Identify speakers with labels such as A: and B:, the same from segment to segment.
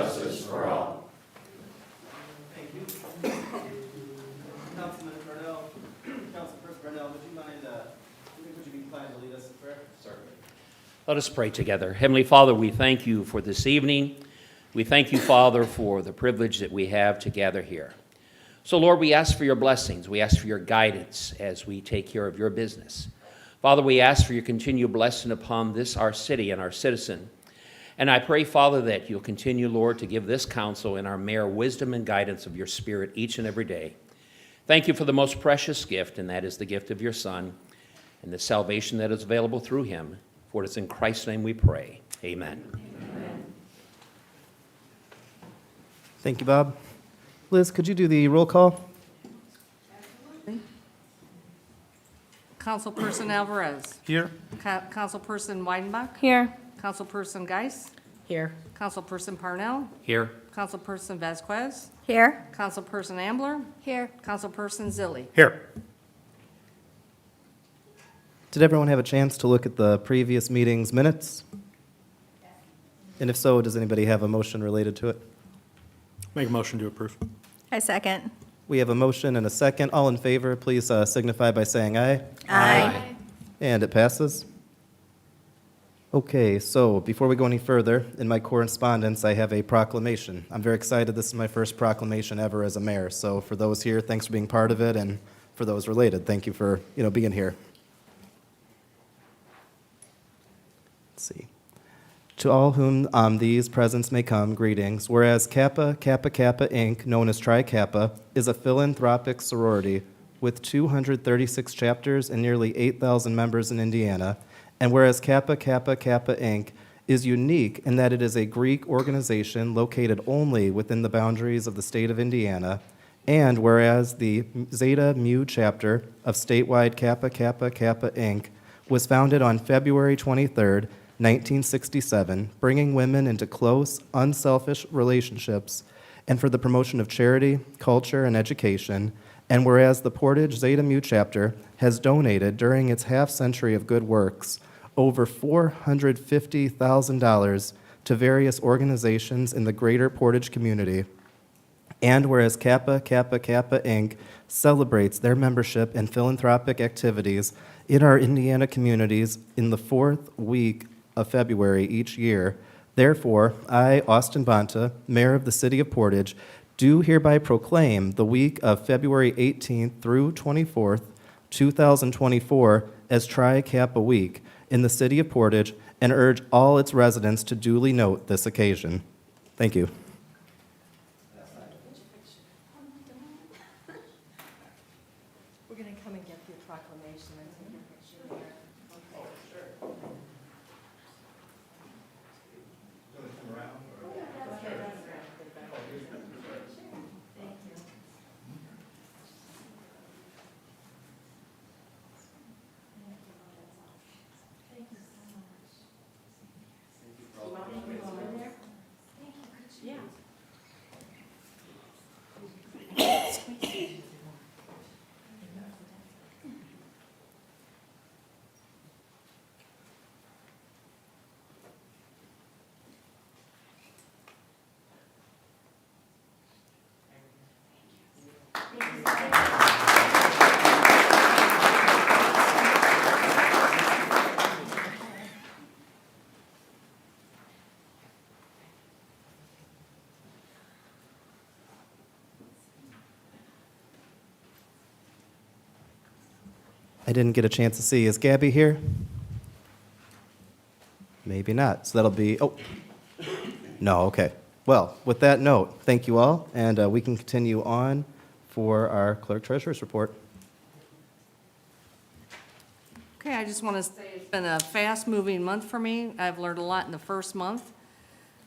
A: justice for all.
B: Thank you. Councilman Cornell, Councilperson Cornell, would you be inclined to lead us in prayer?
A: Certainly.
C: Let us pray together. Heavenly Father, we thank you for this evening. We thank you, Father, for the privilege that we have to gather here. So, Lord, we ask for your blessings. We ask for your guidance as we take care of your business. Father, we ask for your continued blessing upon this, our city, and our citizen. And I pray, Father, that you'll continue, Lord, to give this council and our mayor wisdom and guidance of your Spirit each and every day. Thank you for the most precious gift, and that is the gift of your Son and the salvation that is available through him. For it is in Christ's name we pray. Amen.
B: Amen.
D: Thank you, Bob. Liz, could you do the roll call?
E: Councilperson Alvarez.
D: Here.
E: Councilperson Weidenbach.
F: Here.
E: Councilperson Geis.
F: Here.
E: Councilperson Parnell.
C: Here.
E: Councilperson Vasquez.
F: Here.
E: Councilperson Ambler.
F: Here.
E: Councilperson Zilli.
D: Here. Did everyone have a chance to look at the previous meeting's minutes? And if so, does anybody have a motion related to it?
G: Make a motion to approve.
F: I second.
D: We have a motion and a second. All in favor, please signify by saying aye.
F: Aye.
D: And it passes. Okay, so before we go any further, in my correspondence, I have a proclamation. I'm very excited. This is my first proclamation ever as a mayor. So for those here, thanks for being part of it, and for those related, thank you for being here. Let's see. To all whom these presents may come, greetings. Whereas Kappa Kappa Kappa Inc., known as Tri Kappa, is a philanthropic sorority with 236 chapters and nearly 8,000 members in Indiana, and whereas Kappa Kappa Kappa Inc. is unique in that it is a Greek organization located only within the boundaries of the state of Indiana, and whereas the Zeta Mu chapter of statewide Kappa Kappa Kappa Inc. was founded on February 23rd, 1967, bringing women into close, unselfish relationships and for the promotion of charity, culture, and education, and whereas the Portage Zeta Mu chapter has donated during its half-century of good works over $450,000 to various organizations in the greater Portage community, and whereas Kappa Kappa Kappa Inc. celebrates their membership and philanthropic activities in our Indiana communities in the fourth week of February each year. Therefore, I, Austin Bonta, Mayor of the City of Portage, do hereby proclaim the week of February 18th through 24th, 2024 as Tri Kappa Week in the City of Portage and urge all its residents to duly note this occasion. Thank you.
F: We're going to come and get your proclamation and take your picture there.
D: I didn't get a chance to see. Is Gabby here? Maybe not. So that'll be, no, okay. Well, with that note, thank you all, and we can continue on for our clerk treasurer's report.
E: Okay, I just want to say it's been a fast-moving month for me. I've learned a lot in the first month.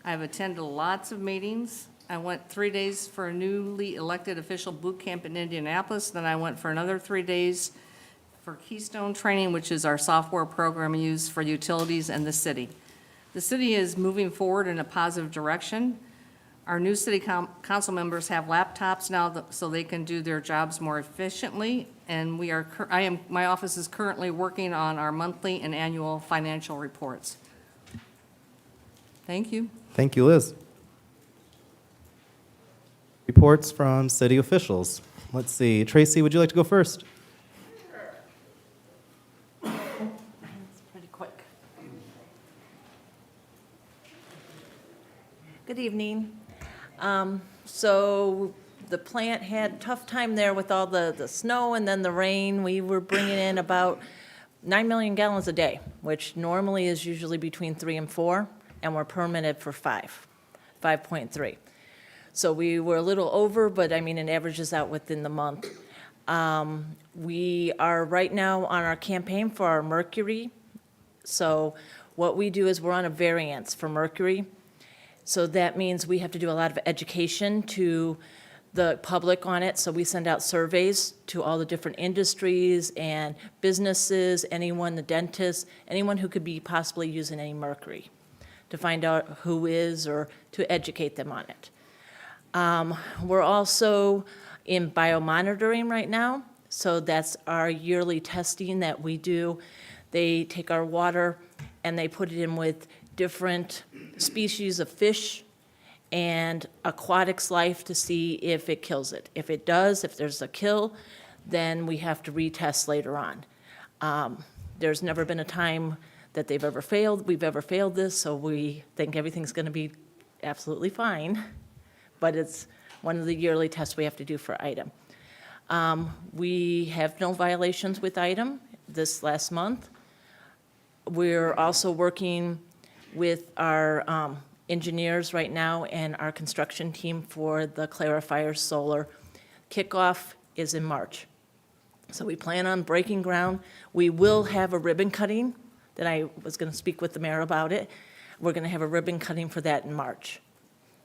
E: I've attended lots of meetings. I went 3 days for a newly elected official boot camp in Indianapolis. Then I went for another 3 days for Keystone Training, which is our software program used for utilities and the city. The city is moving forward in a positive direction. Our new city council members have laptops now so they can do their jobs more efficiently, and my office is currently working on our monthly and annual financial reports. Thank you.
D: Thank you, Liz. Reports from city officials. Let's see. Tracy, would you like to go first?
F: It's pretty quick. Good evening. So the plant had a tough time there with all the snow and then the rain. We were bringing in about 9 million gallons a day, which normally is usually between 3 and 4, and we're permitted for 5.3. So we were a little over, but I mean, it averages out within the month. We are right now on our campaign for our mercury. So what we do is we're on a variance for mercury. So that means we have to do a lot of education to the public on it. So we send out surveys to all the different industries and businesses, anyone, the dentist, anyone who could be possibly using any mercury, to find out who is or to educate them on it. We're also in biomonitoring right now, so that's our yearly testing that we do. They take our water and they put it in with different species of fish and aquatics life to see if it kills it. If it does, if there's a kill, then we have to retest later on. There's never been a time that we've ever failed this, so we think everything's gonna be absolutely fine. But it's one of the yearly tests we have to do for item. We have no violations with item this last month. We're also working with our engineers right now and our construction team for the clarifier solar. Kickoff is in March. So we plan on breaking ground. We will have a ribbon cutting that I was going to speak with the mayor about it. We're going to have a ribbon cutting for that in March.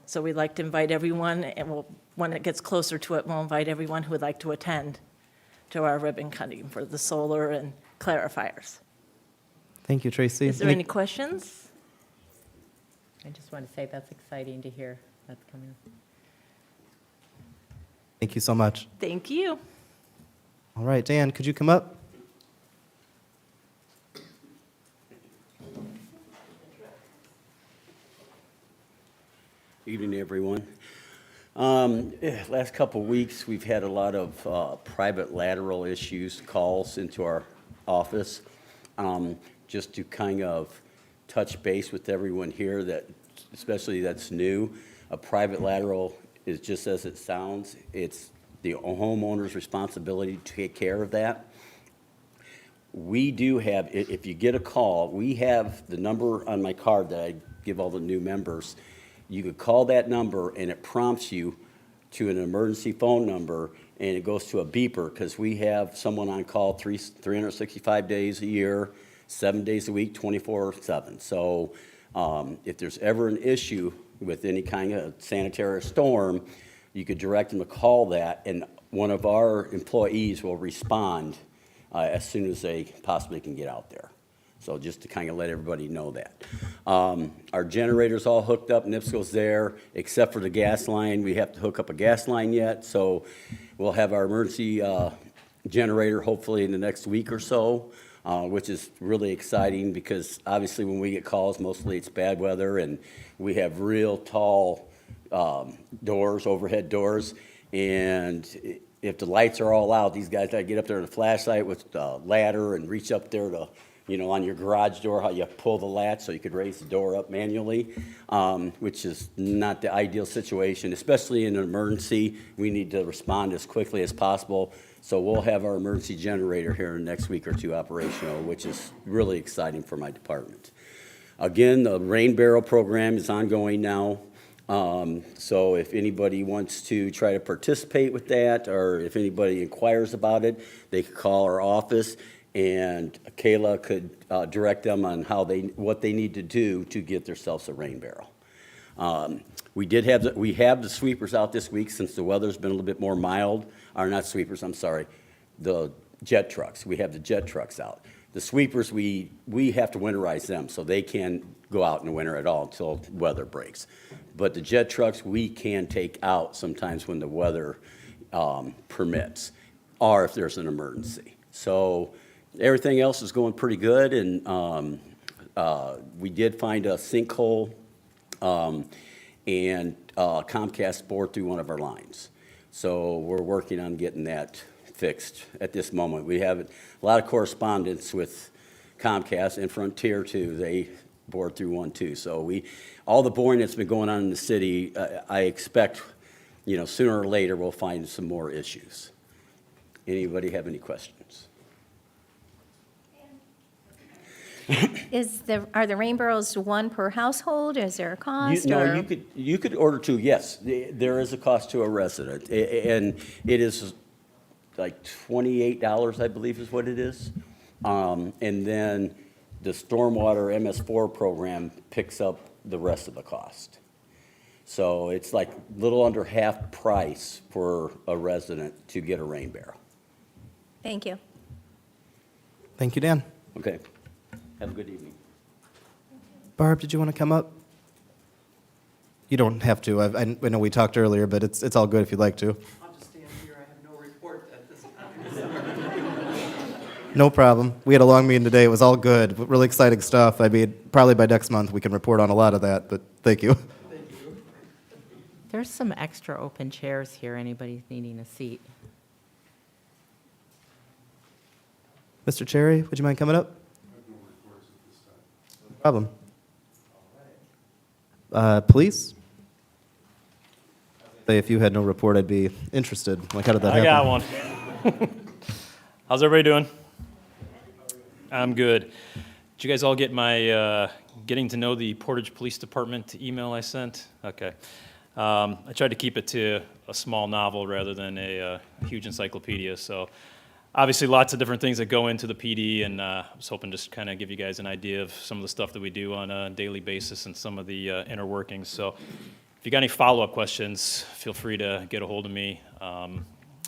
F: So we'd like to invite everyone, and when it gets closer to it, we'll invite everyone who would like to attend to our ribbon cutting for the solar and clarifiers.
D: Thank you, Tracy.
F: Is there any questions?
A: I just want to say that's exciting to hear that's coming up.
D: Thank you so much.
F: Thank you.
D: All right, Dan, could you come up?
H: Evening, everyone. Last couple of weeks, we've had a lot of private lateral issues, calls into our office. Just to kind of touch base with everyone here, that especially that's new, a private lateral is just as it sounds. It's the homeowner's responsibility to take care of that. We do have, if you get a call, we have the number on my card that I give all the new members. You could call that number and it prompts you to an emergency phone number, and it goes to a beeper, because we have someone on call 365 days a year, 7 days a week, 24/7. So if there's ever an issue with any kind of sanitary storm, you could direct them to call that, and one of our employees will respond as soon as they possibly can get out there. So just to kind of let everybody know that. Our generator's all hooked up, NIPSCO's there, except for the gas line. We have to hook up a gas line yet, so we'll have our emergency generator hopefully in the next week or so, which is really exciting, because obviously when we get calls, mostly it's bad weather, and we have real tall doors, overhead doors, and if the lights are all out, these guys gotta get up there with a flashlight with the ladder and reach up there to, you know, on your garage door, how you pull the latch so you could raise the door up manually, which is not the ideal situation, especially in an emergency. We need to respond as quickly as possible. So we'll have our emergency generator here in the next week or two operational, which is really exciting for my department. Again, the rain barrel program is ongoing now. So if anybody wants to try to participate with that, or if anybody inquires about it, they could call our office, and Kayla could direct them on what they need to do to get themselves a rain barrel. We have the sweepers out this week, since the weather's been a little bit more mild. Or not sweepers, I'm sorry, the jet trucks. We have the jet trucks out. The sweepers, we have to winterize them, so they can't go out in the winter at all until weather breaks. But the jet trucks, we can take out sometimes when the weather permits, or if there's an emergency. So everything else is going pretty good, and we did find a sinkhole, and Comcast bored through one of our lines. So we're working on getting that fixed at this moment. We have a lot of correspondence with Comcast and Frontier too. They bored through one too. So all the boring that's been going on in the city, I expect, sooner or later we'll find some more issues. Anybody have any questions?
I: Are the rain barrels one per household? Is there a cost?
H: No,
I: or?
H: you could order two, yes. There is a cost to a resident, and it is like $28, I believe is what it is. And then the stormwater MS4 program picks up the rest of the cost. So it's like a little under half price for a resident to get a rain barrel.
I: Thank you.
D: Thank you, Dan.
H: Okay. Have a good evening.
D: Barb, did you want to come up? You don't have to. I know we talked earlier, but it's all good if you'd like to.
J: I'll just stand here. I have no report at this time.
D: No problem. We had a long meeting today. It was all good. Really exciting stuff. I mean, probably by next month we can report on a lot of that, but thank you.
J: Thank you.
A: There's some extra open chairs here, anybody needing a seat.
D: Mr. Cherry, would you mind coming up? No problem. Police? Say if you had no report, I'd be interested. Like, how did that happen?
G: I got one. How's everybody doing? I'm good. Did you guys all get my getting to know the Portage Police Department email I sent? Okay. I tried to keep it to a small novel rather than a huge encyclopedia. So obviously lots of different things that go into the PD, and I was hoping just kind of give you guys an idea of some of the stuff that we do on a daily basis and some of the inner workings. So if you got any follow-up questions, feel free to get a hold of me.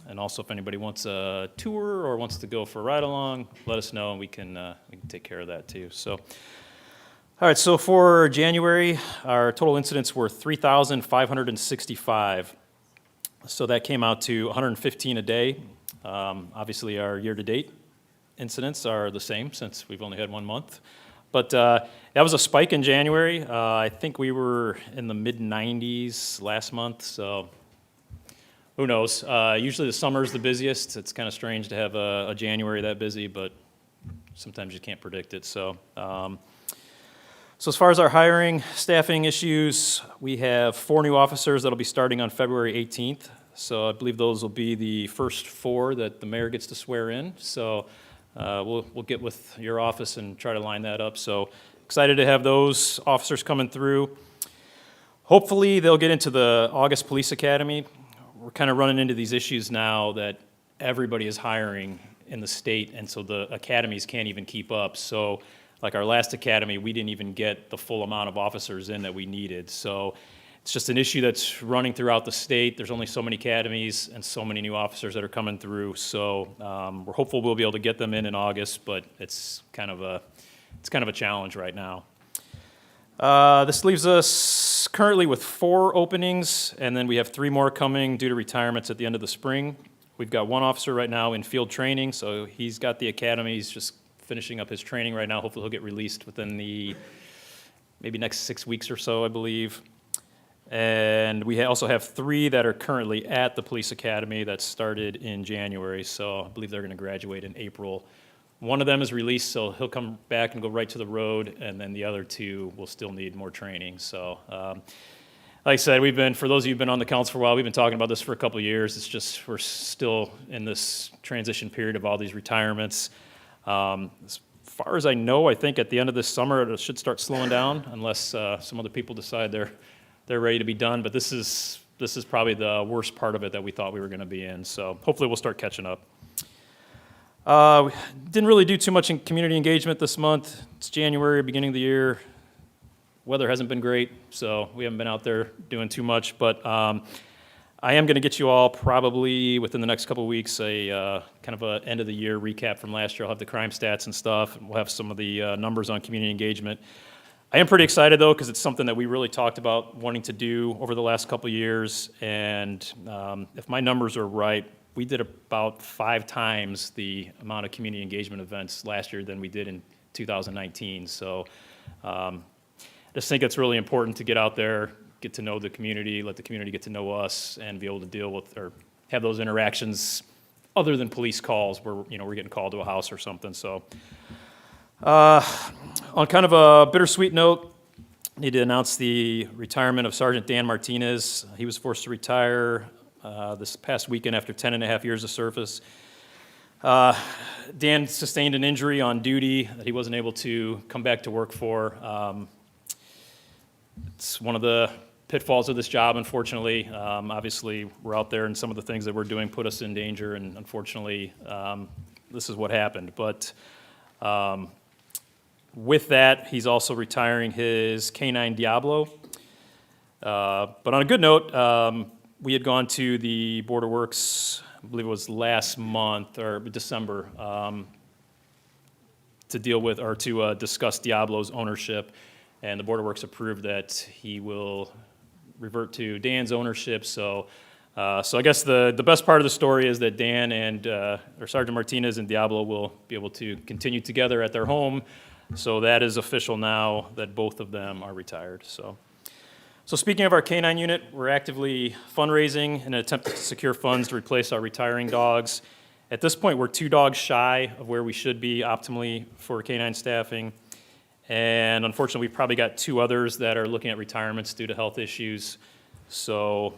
G: And also, if anybody wants a tour or wants to go for a ride-along, let us know, and we can take care of that too. So, all right, so for January, our total incidents were 3,565. So that came out to 115 a day. Obviously, our year-to-date incidents are the same since we've only had 1 month. But that was a spike in January. I think we were in the mid-90s last month, so who knows? Usually the summer is the busiest. It's kind of strange to have a January that busy, but sometimes you can't predict it. So as far as our hiring, staffing issues, we have 4 new officers that'll be starting on February 18th. So I believe those will be the first 4 that the mayor gets to swear in. So we'll get with your office and try to line that up. So excited to have those officers coming through. Hopefully they'll get into the August Police Academy. We're kind of running into these issues now that everybody is hiring in the state, and so the academies can't even keep up. So like our last academy, we didn't even get the full amount of officers in that we needed. So it's just an issue that's running throughout the state. There's only so many academies and so many new officers that are coming through. So we're hopeful we'll be able to get them in August, but it's kind of a challenge right now. This leaves us currently with 4 openings, and then we have 3 more coming due to retirements at the end of the spring. We've got 1 officer right now in field training, so he's got the academy. He's just finishing up his training right now. Hopefully he'll get released within the maybe next 6 weeks or so, I believe. And we also have 3 that are currently at the police academy that started in January, so I believe they're going to graduate in April. 1 of them is released, so he'll come back and go right to the road, and then the other 2 will still need more training. So, like I said, for those of you who've been on the council for a while, we've been talking about this for a couple of years. It's just we're still in this transition period of all these retirements. As far as I know, I think at the end of this summer it should start slowing down, unless some other people decide they're ready to be done. But this is probably the worst part of it that we thought we were going to be in. So hopefully we'll start catching up. We didn't really do too much in community engagement this month. It's January, beginning of the year. Weather hasn't been great, so we haven't been out there doing too much. But I am going to get you all probably within the next couple of weeks a kind of a end of the year recap from last year. I'll have the crime stats and stuff, and we'll have some of the numbers on community engagement. I am pretty excited though, because it's something that we really talked about wanting to do over the last couple of years. And if my numbers are right, we did about 5 times the amount of community engagement events last year than we did in 2019. So I just think it's really important to get out there, get to know the community, let the community get to know us, and be able to deal with or have those interactions other than police calls where, we're getting called to a house or something. So on kind of a bittersweet note, I need to announce the retirement of Sergeant Dan Martinez. He was forced to retire this past weekend after 10 and a half years of service. Dan sustained an injury on duty that he wasn't able to come back to work for. It's one of the pitfalls of this job, unfortunately. Obviously, we're out there, and some of the things that we're doing put us in danger, and unfortunately, this is what happened. But with that, he's also retiring his K9 Diablo. But on a good note, we had gone to the Board of Works, I believe it was last month, or December, to deal with, or to discuss Diablo's ownership, and the Board of Works approved that he will revert to Dan's ownership. So I guess the best part of the story is that Dan and or Sergeant Martinez and Diablo will be able to continue together at their home. So that is official now that both of them are retired. So speaking of our K9 unit, we're actively fundraising in an attempt to secure funds to replace our retiring dogs. At this point, we're 2 dogs shy of where we should be optimally for K9 staffing. And unfortunately, we've probably got 2 others that are looking at retirements due to health issues. So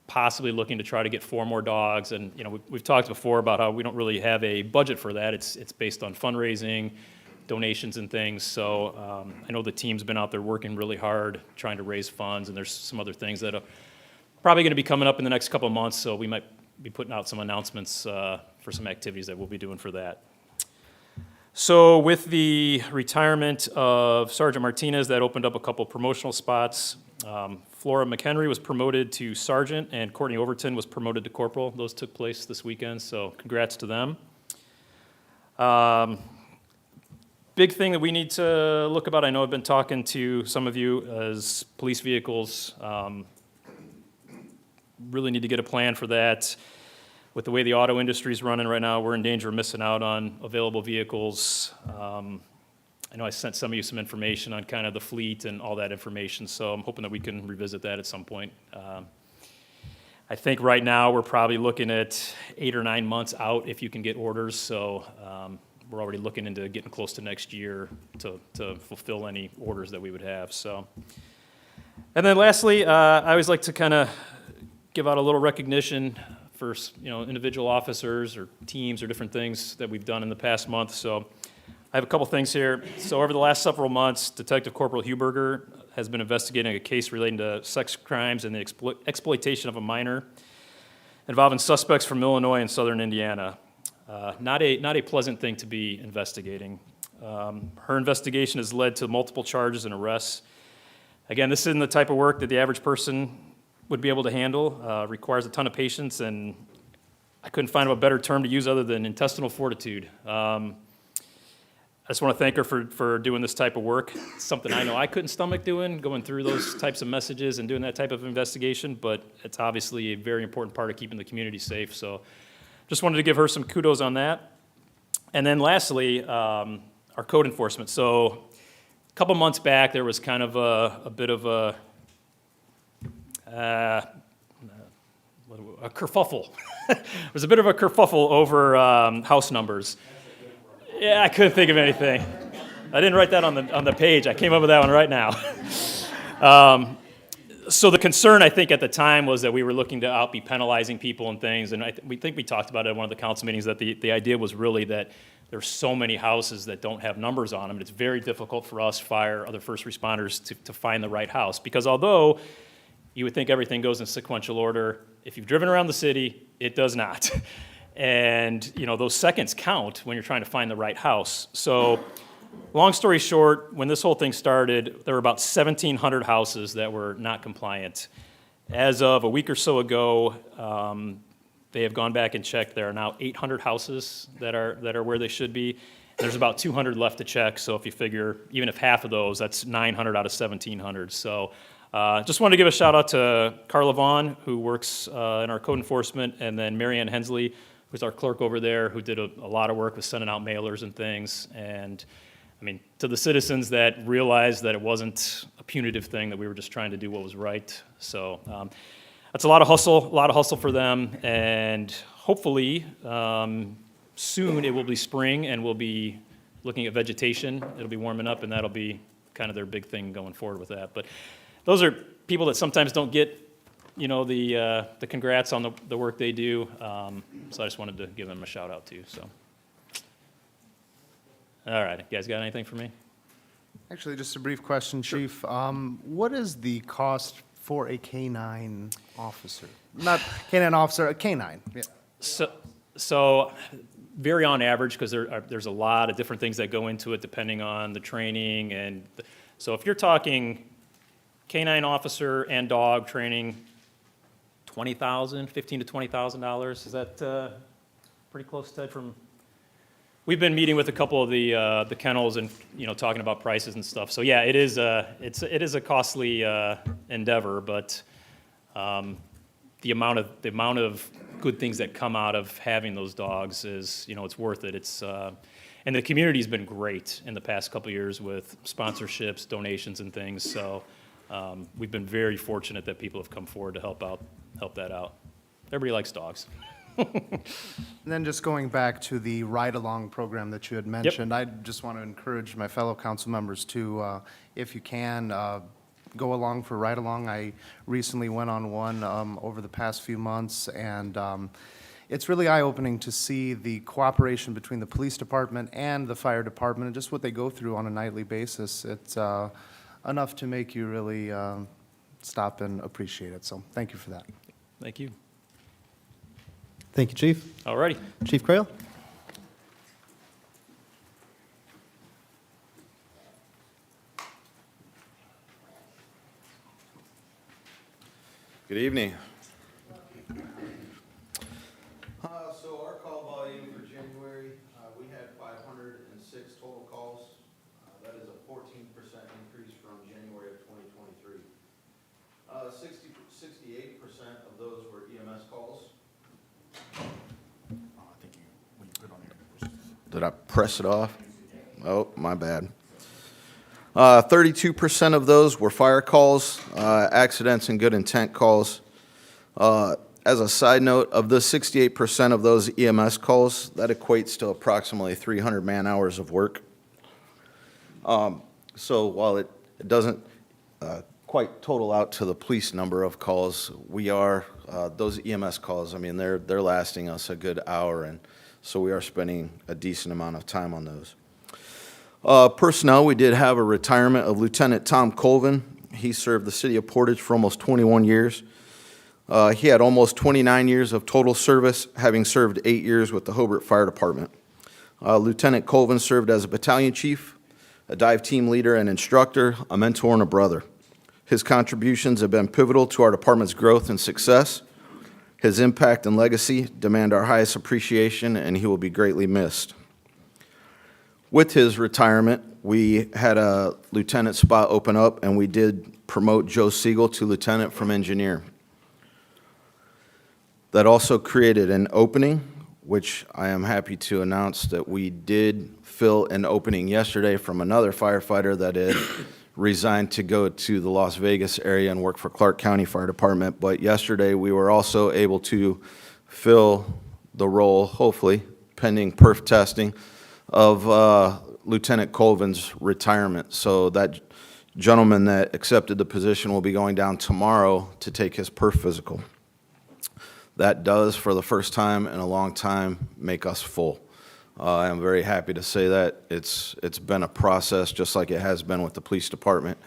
G: possibly looking to try to get 4 more dogs. And we've talked before about how we don't really have a budget for that. It's based on fundraising, donations and things. So I know the team's been out there working really hard trying to raise funds, and there's some other things that are probably going to be coming up in the next couple of months. So we might be putting out some announcements for some activities that we'll be doing for that. So with the retirement of Sergeant Martinez, that opened up a couple promotional spots. Flora McHenry was promoted to sergeant, and Courtney Overton was promoted to corporal. Those took place this weekend, so congrats to them. Big thing that we need to look about, I know I've been talking to some of you, is police vehicles. Really need to get a plan for that. With the way the auto industry is running right now, we're in danger of missing out on available vehicles. I know I sent some of you some information on kind of the fleet and all that information, so I'm hoping that we can revisit that at some point. I think right now we're probably looking at 8 or 9 months out if you can get orders, so we're already looking into getting close to next year to fulfill any orders that we would have. So, and then lastly, I always like to kind of give out a little recognition for individual officers or teams or different things that we've done in the past month. So I have a couple things here. So over the last several months, Detective Corporal Huberger has been investigating a case relating to sex crimes and the exploitation of a minor involving suspects from Illinois and southern Indiana. Not a pleasant thing to be investigating. Her investigation has led to multiple charges and arrests. Again, this isn't the type of work that the average person would be able to handle. Requires a ton of patience, and I couldn't find a better term to use other than intestinal fortitude. I just want to thank her for doing this type of work. It's something I know I couldn't stomach doing, going through those types of messages and doing that type of investigation, but it's obviously a very important part of keeping the community safe. So just wanted to give her some kudos on that. And then lastly, our code enforcement. So a couple months back, there was kind of a bit of a kerfuffle. There was a bit of a kerfuffle over house numbers. Yeah, I couldn't think of anything. I didn't write that on the page. I came up with that one right now. So the concern, I think, at the time was that we were looking to be penalizing people and things, and we talked about it at one of the council meetings, that the idea was really that there's so many houses that don't have numbers on them, and it's very difficult for us, fire, other first responders, to find the right house. Because although you would think everything goes in sequential order, if you've driven around the city, it does not. And those seconds count when you're trying to find the right house. So long story short, when this whole thing started, there were about 1,700 houses that were not compliant. As of a week or so ago, they have gone back and checked. There are now 800 houses that are where they should be. There's about 200 left to check. So if you figure, even if half of those, that's 900 out of 1,700. So just wanted to give a shout out to Carla Vaughn, who works in our code enforcement, and then Marianne Hensley, who's our clerk over there, who did a lot of work with sending out mailers and things. And I mean, to the citizens that realized that it wasn't a punitive thing, that we were just trying to do what was right. So that's a lot of hustle for them, and hopefully soon it will be spring and we'll be looking at vegetation. It'll be warming up, and that'll be kind of their big thing going forward with that. But those are people that sometimes don't get, you know, the congrats on the work they do. So I just wanted to give them a shout out too. So, all right, you guys got anything for me?
K: Actually, just a brief question, Chief. What is the cost for a K-9 officer? Not K-9 officer, a K-9. Yeah.
G: So very on average, because there's a lot of different things that go into it depending on the training. And so if you're talking K-9 officer and dog training, $20,000, $15,000 to $20,000. Is that pretty close, Ted? We've been meeting with a couple of the kennels and, you know, talking about prices and stuff. So yeah, it is a costly endeavor, but the amount of good things that come out of having those dogs is, you know, it's worth it. And the community's been great in the past couple of years with sponsorships, donations, and things. So we've been very fortunate that people have come forward to help that out. Everybody likes dogs.
K: And then just going back to the ride-along program that you had mentioned, I just want to encourage my fellow council members to, if you can, go along for ride-along. I recently went on one over the past few months, and it's really eye-opening to see the cooperation between the police department and the fire department and just what they go through on a nightly basis. It's enough to make you really stop and appreciate it. So thank you for that.
G: Thank you.
D: Thank you, Chief.
G: All righty.
D: Chief Crail?
L: Good evening. So our call volume for January, we had 506 total calls. That is a 14% increase from January of 2023. 68% of those were EMS calls. Did I press it off? Oh, my bad. 32% of those were fire calls, accidents and good intent calls. As a side note, of the 68% of those EMS calls, that equates to approximately 300 man-hours of work. So while it doesn't quite total out to the police number of calls, we are, those EMS calls, I mean, they're lasting us a good hour, and so we are spending a decent amount of time on those. Personnel, we did have a retirement of Lieutenant Tom Colvin. He served the city of Portage for almost 21 years. He had almost 29 years of total service, having served 8 years with the Hobart Fire Department. Lieutenant Colvin served as a battalion chief, a dive team leader and instructor, a mentor, and a brother. His contributions have been pivotal to our department's growth and success. His impact and legacy demand our highest appreciation, and he will be greatly missed. With his retirement, we had a lieutenant spot open up, and we did promote Joe Siegel to lieutenant from engineer. That also created an opening, which I am happy to announce that we did fill an opening yesterday from another firefighter that had resigned to go to the Las Vegas area and work for Clark County Fire Department. But yesterday, we were also able to fill the role, hopefully, pending perf testing, of Lieutenant Colvin's retirement. So that gentleman that accepted the position will be going down tomorrow to take his perf physical. That does, for the first time in a long time, make us full. I am very happy to say that. It's been a process, just like it has been with the police department.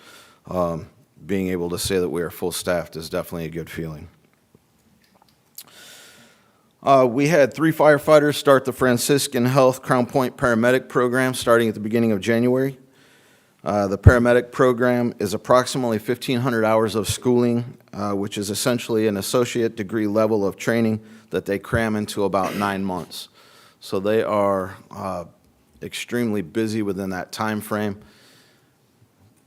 L: Being able to say that we are full staffed is definitely a good feeling. We had 3 firefighters start the Franciscan Health Crown Point Paramedic Program starting at the beginning of January. The paramedic program is approximately 1,500 hours of schooling, which is essentially an associate degree level of training that they cram into about 9 months. So they are extremely busy within that time frame.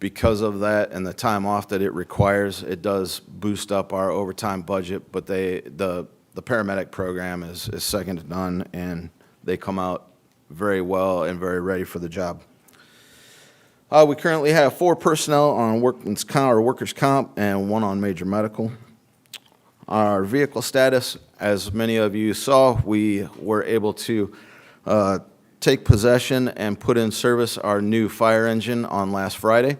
L: Because of that and the time off that it requires, it does boost up our overtime budget, but the paramedic program is second to none, and they come out very well and very ready for the job. We currently have 4 personnel on workman's comp or workers' comp and 1 on major medical. Our vehicle status, as many of you saw, we were able to take possession and put in service our new fire engine on last Friday.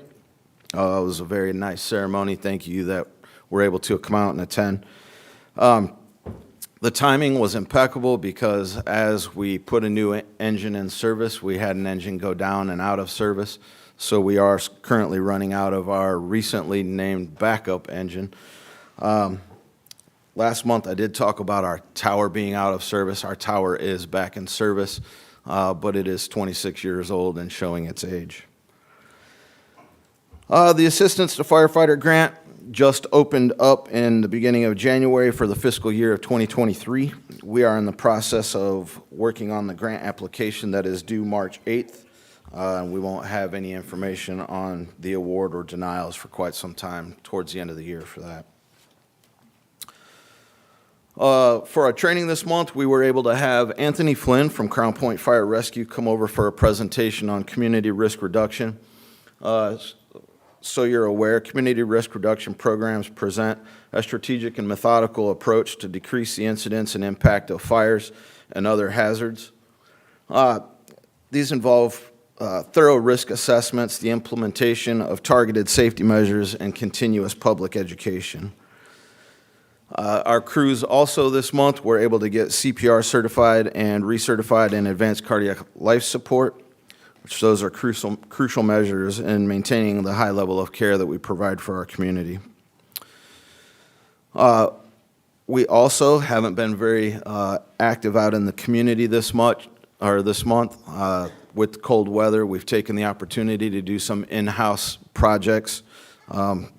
L: It was a very nice ceremony. Thank you that were able to come out and attend. The timing was impeccable because as we put a new engine in service, we had an engine go down and out of service. So we are currently running out of our recently named backup engine. Last month, I did talk about our tower being out of service. Our tower is back in service, but it is 26 years old and showing its age. The Assistance to Firefighter Grant just opened up in the beginning of January for the fiscal year of 2023. We are in the process of working on the grant application that is due March 8th. We won't have any information on the award or denials for quite some time towards the end of the year for that. For our training this month, we were able to have Anthony Flynn from Crown Point Fire Rescue come over for a presentation on community risk reduction. So you're aware, community risk reduction programs present a strategic and methodical approach to decrease the incidence and impact of fires and other hazards. These involve thorough risk assessments, the implementation of targeted safety measures, and continuous public education. Our crews also this month were able to get CPR certified and recertified in advanced cardiac life support, which those are crucial measures in maintaining the high level of care that we provide for our community. We also haven't been very active out in the community this month. With the cold weather, we've taken the opportunity to do some in-house projects,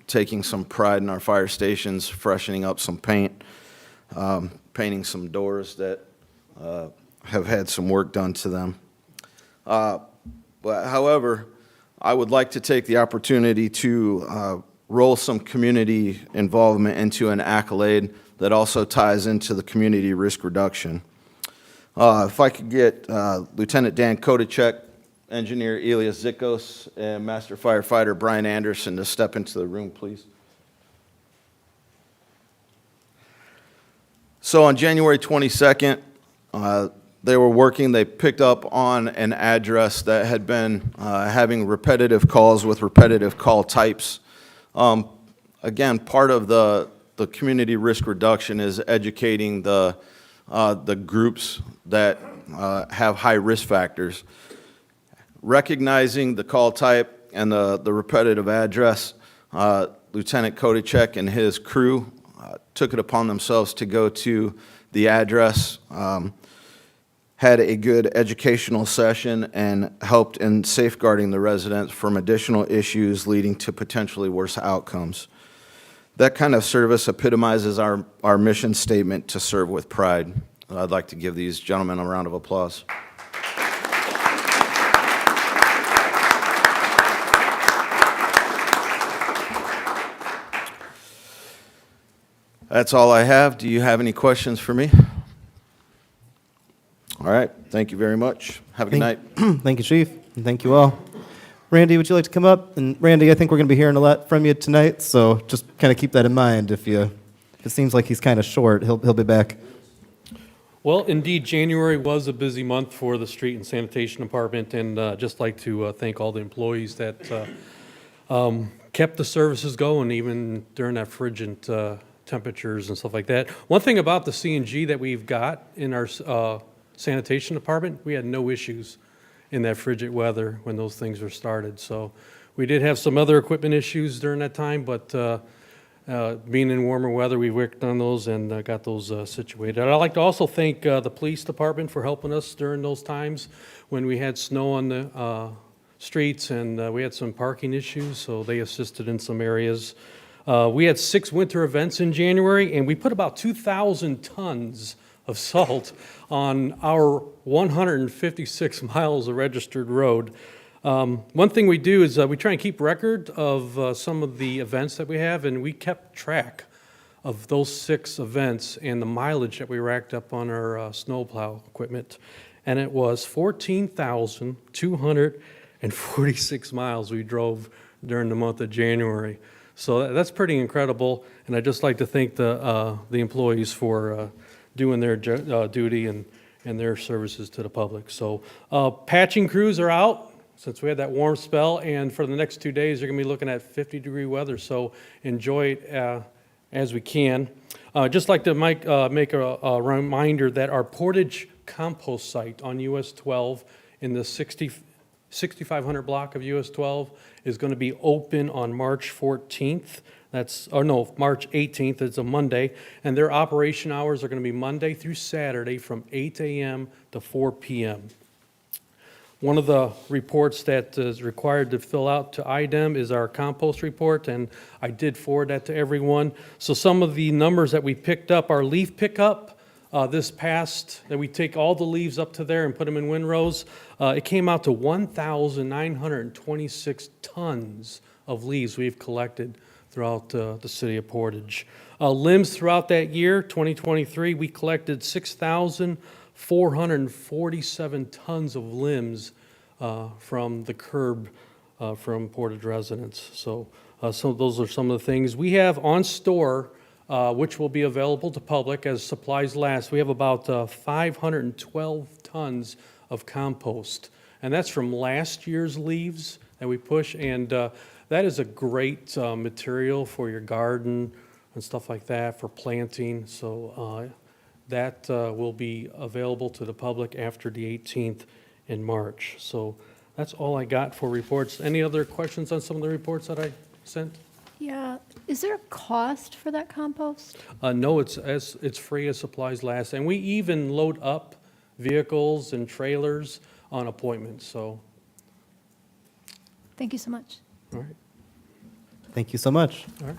L: taking some pride in our fire stations, freshening up some paint, painting some doors that have had some work done to them. But however, I would like to take the opportunity to roll some community involvement into an accolade that also ties into the community risk reduction. If I could get Lieutenant Dan Kodacek, Engineer Elias Zikos, and Master Firefighter Brian Anderson to step into the room, please. So on January 22nd, they were working, they picked up on an address that had been having repetitive calls with repetitive call types. Again, part of the community risk reduction is educating the groups that have high risk factors. Recognizing the call type and the repetitive address, Lieutenant Kodacek and his crew took it upon themselves to go to the address, had a good educational session, and helped in safeguarding the residents from additional issues leading to potentially worse outcomes. That kind of service epitomizes our mission statement to serve with pride. I'd like to give these gentlemen a round of applause. That's all I have. Do you have any questions for me? All right. Thank you very much. Have a good night.
D: Thank you, Chief, and thank you all. Randy, would you like to come up? And Randy, I think we're going to be hearing a lot from you tonight, so just kind of keep that in mind. If it seems like he's kind of short, he'll be back.
M: Well, indeed, January was a busy month for the Street and Sanitation Department, and just like to thank all the employees that kept the services going even during that frigid temperatures and stuff like that. One thing about the CNG that we've got in our sanitation department, we had no issues in that frigid weather when those things were started. So we did have some other equipment issues during that time, but being in warmer weather, we worked on those and got those situated. I'd like to also thank the police department for helping us during those times when we had snow on the streets and we had some parking issues, so they assisted in some areas. We had 6 winter events in January, and we put about 2,000 tons of salt on our 156 miles of registered road. One thing we do is we try and keep record of some of the events that we have, and we kept track of those 6 events and the mileage that we racked up on our snowplow equipment. And it was 14,200 146 miles we drove during the month of January. So that's pretty incredible, and I'd just like to thank the employees for doing their duty and their services to the public. So patching crews are out since we had that warm spell, and for the next 2 days, you're going to be looking at 50-degree weather, so enjoy it as we can. Just like to make a reminder that our Portage compost site on US 12 in the 6500 block of US 12 is going to be open on March 14th. March 18th. It's a Monday, and their operation hours are going to be Monday through Saturday from 8 a.m. to 4 p.m. One of the reports that is required to fill out to IDEM is our compost report, and I did forward that to everyone. So some of the numbers that we picked up, our leaf pickup that we take all the leaves up to there and put them in windrows, it came out to 1,926 tons of leaves we've collected throughout the city of Portage. Limbs throughout that year, 2023, we collected 6,447 tons of limbs from the curb from Portage residents. So those are some of the things. We have on store, which will be available to public as supplies last. We have about 512 tons of compost, and that's from last year's leaves that we push, and that is a great material for your garden and stuff like that, for planting. So that will be available to the public after the 18th in March. So that's all I got for reports. Any other questions on some of the reports that I sent?
I: Yeah, is there a cost for that compost?
M: No, it's free as supplies last, and we even load up vehicles and trailers on appointment. So,
I: Thank you so much.
M: all right,
D: Thank you so much.
M: all right.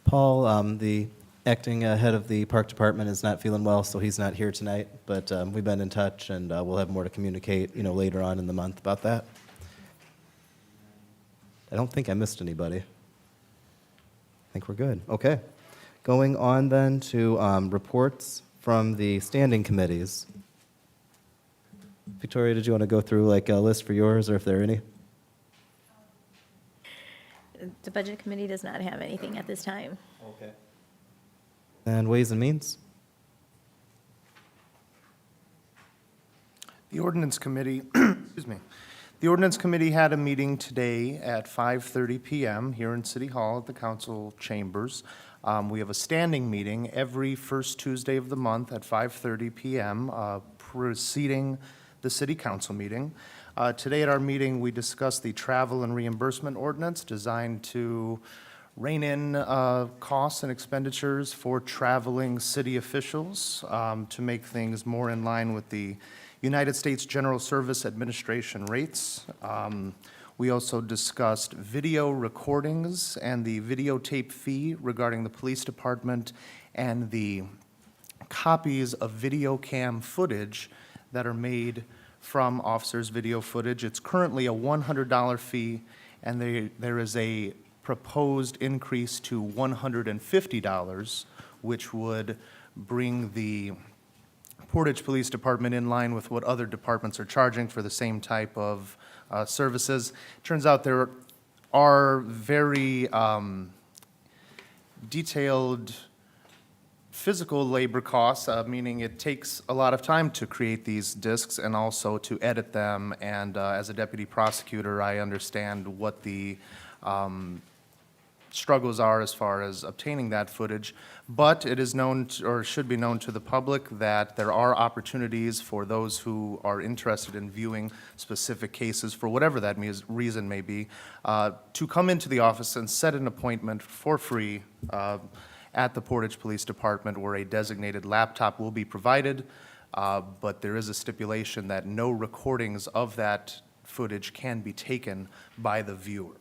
D: Paul, the acting head of the park department, is not feeling well, so he's not here tonight, but we've been in touch, and we'll have more to communicate, later on in the month about that. I don't think I missed anybody. I think we're good. Okay. Going on then to reports from the standing committees. Victoria, did you want to go through like a list for yours, or if there are any?
I: The Budget Committee does not have anything at this time.
D: Okay. And Ways and Means?
K: The Ordinance Committee, excuse me. The Ordinance Committee had a meeting today at 5:30 PM here in City Hall at the council chambers. We have a standing meeting every first Tuesday of the month at 5:30 PM, preceding the City Council meeting. Today at our meeting, we discussed the travel and reimbursement ordinance designed to rein in costs and expenditures for traveling city officials to make things more in line with the United States General Service Administration rates. We also discussed video recordings and the videotape fee regarding the police department and the copies of video cam footage that are made from officers' video footage. It's currently a $100 fee, and there is a proposed increase to $150, which would bring the Portage Police Department in line with what other departments are charging for the same type of services. Turns out there are very detailed physical labor costs, meaning it takes a lot of time to create these discs and also to edit them. And as a deputy prosecutor, I understand what the struggles are as far as obtaining that footage, but it is known or should be known to the public that there are opportunities for those who are interested in viewing specific cases, for whatever that reason may be, to come into the office and set an appointment for free at the Portage Police Department, where a designated laptop will be provided, but there is a stipulation that no recordings of that footage can be taken by the viewer.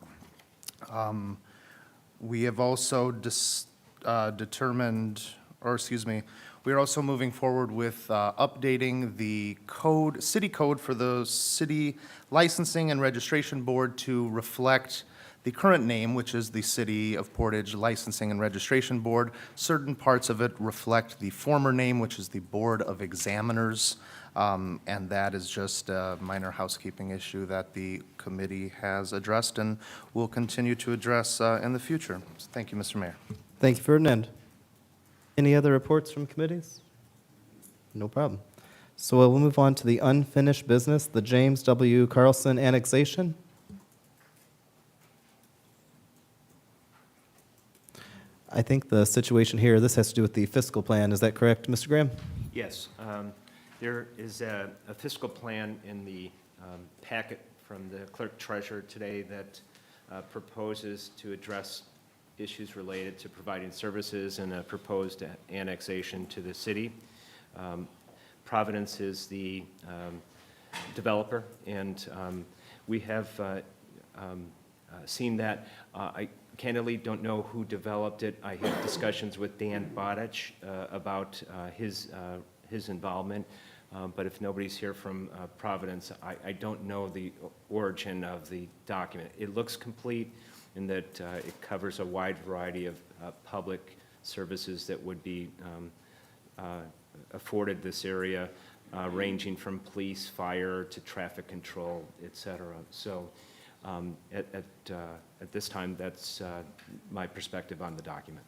K: We have also determined, or excuse me, we are also moving forward with updating the city code for the City Licensing and Registration Board to reflect the current name, which is the City of Portage Licensing and Registration Board. Certain parts of it reflect the former name, which is the Board of Examiners, and that is just a minor housekeeping issue that the committee has addressed and will continue to address in the future. Thank you, Mr. Mayor.
D: Thank you, Ferdinand. Any other reports from committees? No problem. So we'll move on to the unfinished business, the James W. Carlson annexation. I think the situation here, this has to do with the fiscal plan. Is that correct, Mr. Graham?
N: Yes. There is a fiscal plan in the packet from the clerk treasurer today that proposes to address issues related to providing services and a proposed annexation to the city. Providence is the developer, and we have seen that. I candidly don't know who developed it. I had discussions with Dan Bodich about his involvement, but if nobody's here from Providence, I don't know the origin of the document. It looks complete in that it covers a wide variety of public services that would be afforded this area, ranging from police, fire, to traffic control, et cetera. So at this time, that's my perspective on the document.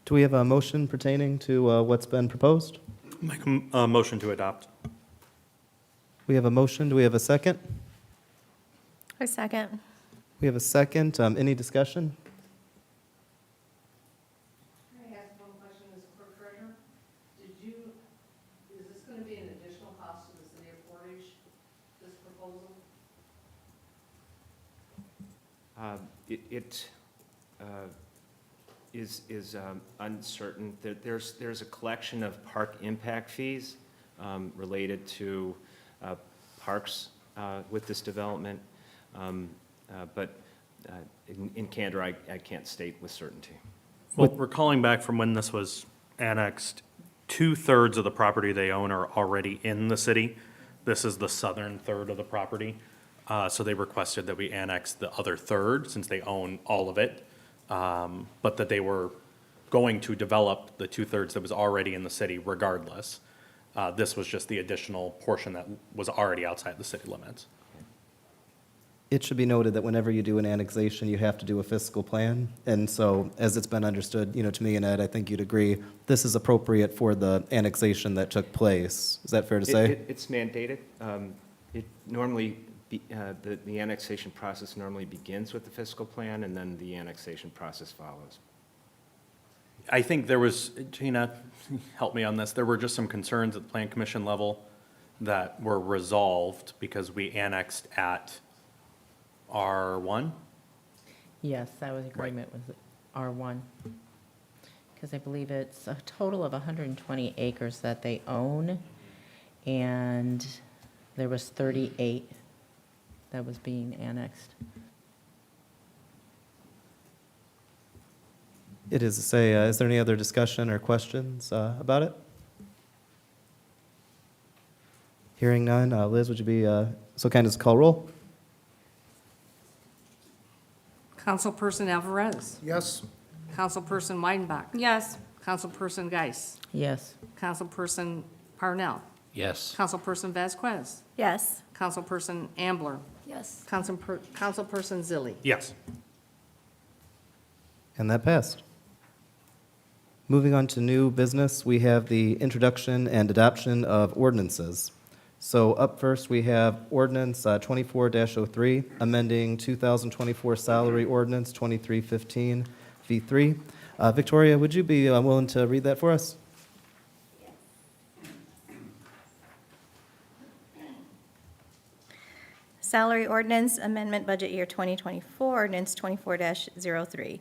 D: Do we have a motion pertaining to what's been proposed?
G: Make a motion to adopt.
D: We have a motion. Do we have a second?
I: A second.
D: We have a second. Any discussion?
E: Can I ask one question as clerk treasurer? Is this going to be an additional cost to the city of Portage, this proposal?
N: It is uncertain. There's a collection of park impact fees related to parks with this development, but in candor, I can't state with certainty.
G: Well, recalling back from when this was annexed, 2/3 of the property they own are already in the city. This is the southern third of the property. So they requested that we annex the other third, since they own all of it, but that they were going to develop the 2/3 that was already in the city regardless. This was just the additional portion that was already outside the city limits.
D: It should be noted that whenever you do an annexation, you have to do a fiscal plan. And so, as it's been understood, to me and Ed, I think you'd agree, this is appropriate for the annexation that took place. Is that fair to say?
N: It's mandated. It normally, the annexation process normally begins with the fiscal plan, and then the annexation process follows.
G: I think there was, Gina, help me on this, there were just some concerns at the Plan Commission level that were resolved because we annexed at R1?
A: Yes, I was in agreement with R1. Because I believe it's a total of 120 acres that they own, and there was 38 that was being annexed.
D: It is to say, is there any other discussion or questions about it? Hearing none, Liz, would you be so kind as to call roll?
E: Councilperson Alvarez.
K: Yes.
E: Councilperson Weidenbach.
I: Yes.
E: Councilperson Geis.
A: Yes.
E: Councilperson Parnell.
C: Yes.
E: Councilperson Vasquez.
I: Yes.
E: Councilperson Ambler.
I: Yes.
E: Councilperson Zilli.
G: Yes.
D: And that passed. Moving on to new business, we have the introduction and adoption of ordinances. So up first, we have ordinance 24-03, amending 2024 salary ordinance 2315 V3. Victoria, would you be willing to read that for us?
I: Salary ordinance amendment budget year 2024, ordinance 24-03.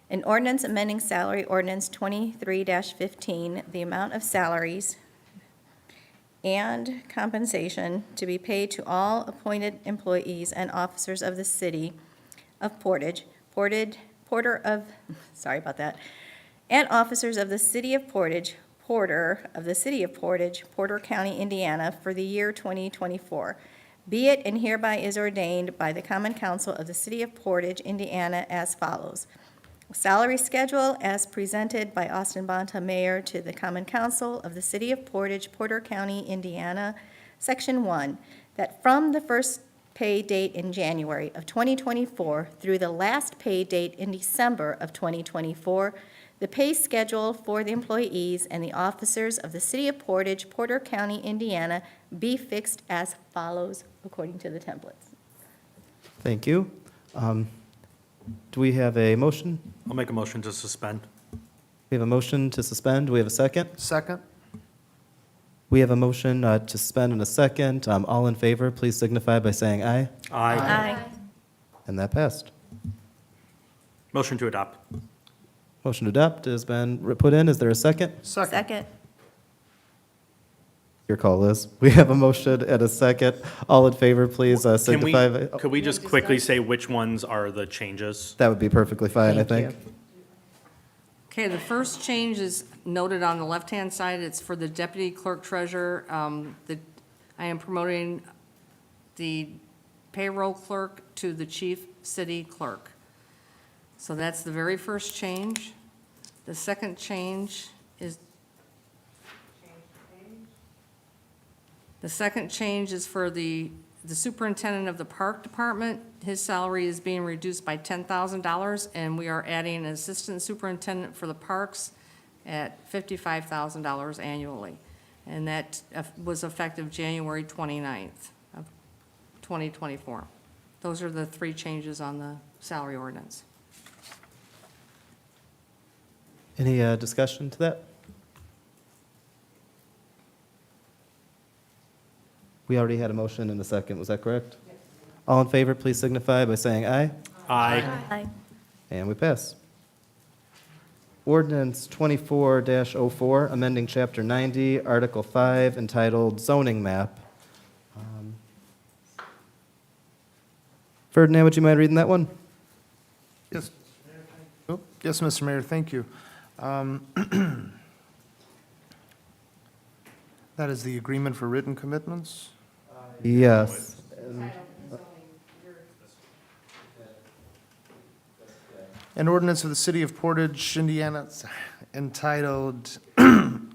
I: An ordinance amending salary ordinance 23-15, the amount of salaries and compensation to be paid to all appointed employees and officers of the city of Portage, and officers of the city of Portage, Porter of the city of Portage, Porter County, Indiana, for the year 2024, Be it and hereby is ordained by the Common Council of the City of Portage, Indiana, as follows. Salary schedule as presented by Austin Bonta, Mayor, to the Common Council of the City of Portage, Porter County, Indiana. Section 1, that from the first pay date in January of 2024 through the last pay date in December of 2024, the pay schedule for the employees and the officers of the City of Portage, Porter County, Indiana, be fixed as follows according to the templates.
D: Thank you. Do we have a motion?
G: I'll make a motion to suspend.
D: We have a motion to suspend. Do we have a second?
K: Second?
D: We have a motion to suspend in a second. All in favor, please signify by saying aye.
I: Aye.
D: And that passed.
G: Motion to adopt.
D: Motion to adopt has been put in. Is there a second?
I: Second.
D: Your call, Liz. We have a motion and a second. All in favor, please signify.
G: Could we just quickly say which ones are the changes?
D: That would be perfectly fine, I
A: Thank
D: think.
A: you.
E: Okay, the first change is noted on the left-hand side. It's for the deputy clerk treasurer. I am promoting the payroll clerk to the chief city clerk. So that's the very first change. The second change is for the superintendent of the park department. His salary is being reduced by $10,000, and we are adding an assistant superintendent for the parks at $55,000 annually. And that was effective January 29th of 2024. Those are the three changes on the salary ordinance.
D: Any discussion to that? We already had a motion and a second, was that correct? All in favor, please signify by saying aye.
I: Aye.
D: And we pass. Ordinance 24-04, amending Chapter 90, Article 5, entitled Zoning Map. Ferdinand, would you mind reading that one?
K: Yes. Oh, yes, Mr. Mayor, thank you. That is the agreement for written commitments?
D: Yes.
K: An ordinance of the City of Portage, Indiana, entitled,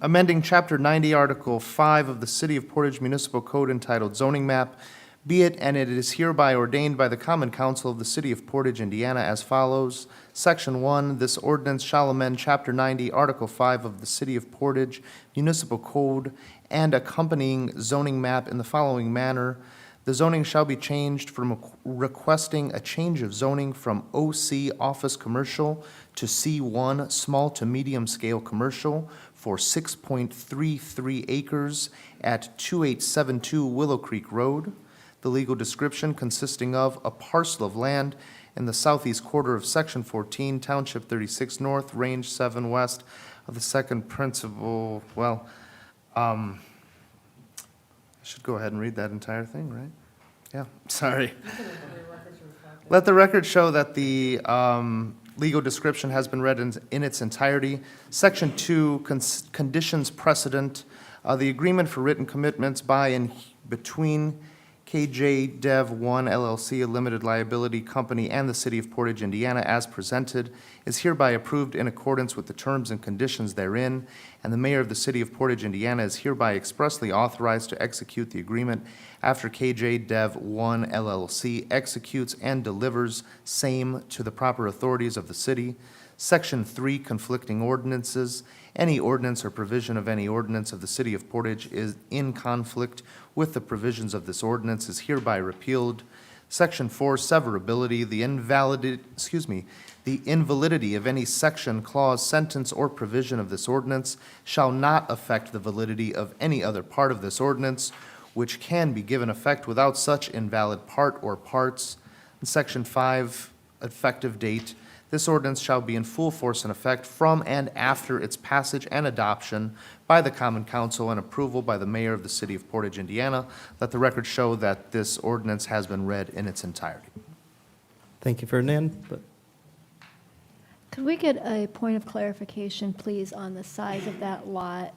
K: amending Chapter 90, Article 5 of the City of Portage Municipal Code entitled Zoning Map, be it and it is hereby ordained by the Common Council of the City of Portage, Indiana, as follows. Section 1, this ordinance shall amend Chapter 90, Article 5 of the City of Portage Municipal Code and accompanying zoning map in the following manner. The zoning shall be changed from requesting a change of zoning from OC Office Commercial to C1 Small to Medium Scale Commercial for 6.33 acres at 2872 Willow Creek Road. The legal description consisting of a parcel of land in the southeast quarter of Section 14, Township 36 North, Range 7 West of the second principal, I should go ahead and read that entire thing, right? Yeah, sorry. Let the record show that the legal description has been read in its entirety. Section 2, conditions precedent. The agreement for written commitments by and between KJ Dev 1 LLC, a limited liability company, and the City of Portage, Indiana, as presented, is hereby approved in accordance with the terms and conditions therein, and the mayor of the City of Portage, Indiana, is hereby expressly authorized to execute the agreement after KJ Dev 1 LLC executes and delivers same to the proper authorities of the city. Section 3, conflicting ordinances. Any ordinance or provision of any ordinance of the City of Portage is in conflict with the provisions of this ordinance is hereby repealed. Section 4, severability. The invalidity of any section, clause, sentence, or provision of this ordinance shall not affect the validity of any other part of this ordinance, which can be given effect without such invalid part or parts. And Section 5, effective date. This ordinance shall be in full force and effect from and after its passage and adoption by the Common Council and approval by the mayor of the City of Portage, Indiana. Let the record show that this ordinance has been read in its entirety.
D: Thank you, Ferdinand.
O: Could we get a point of clarification, please, on the size of that lot?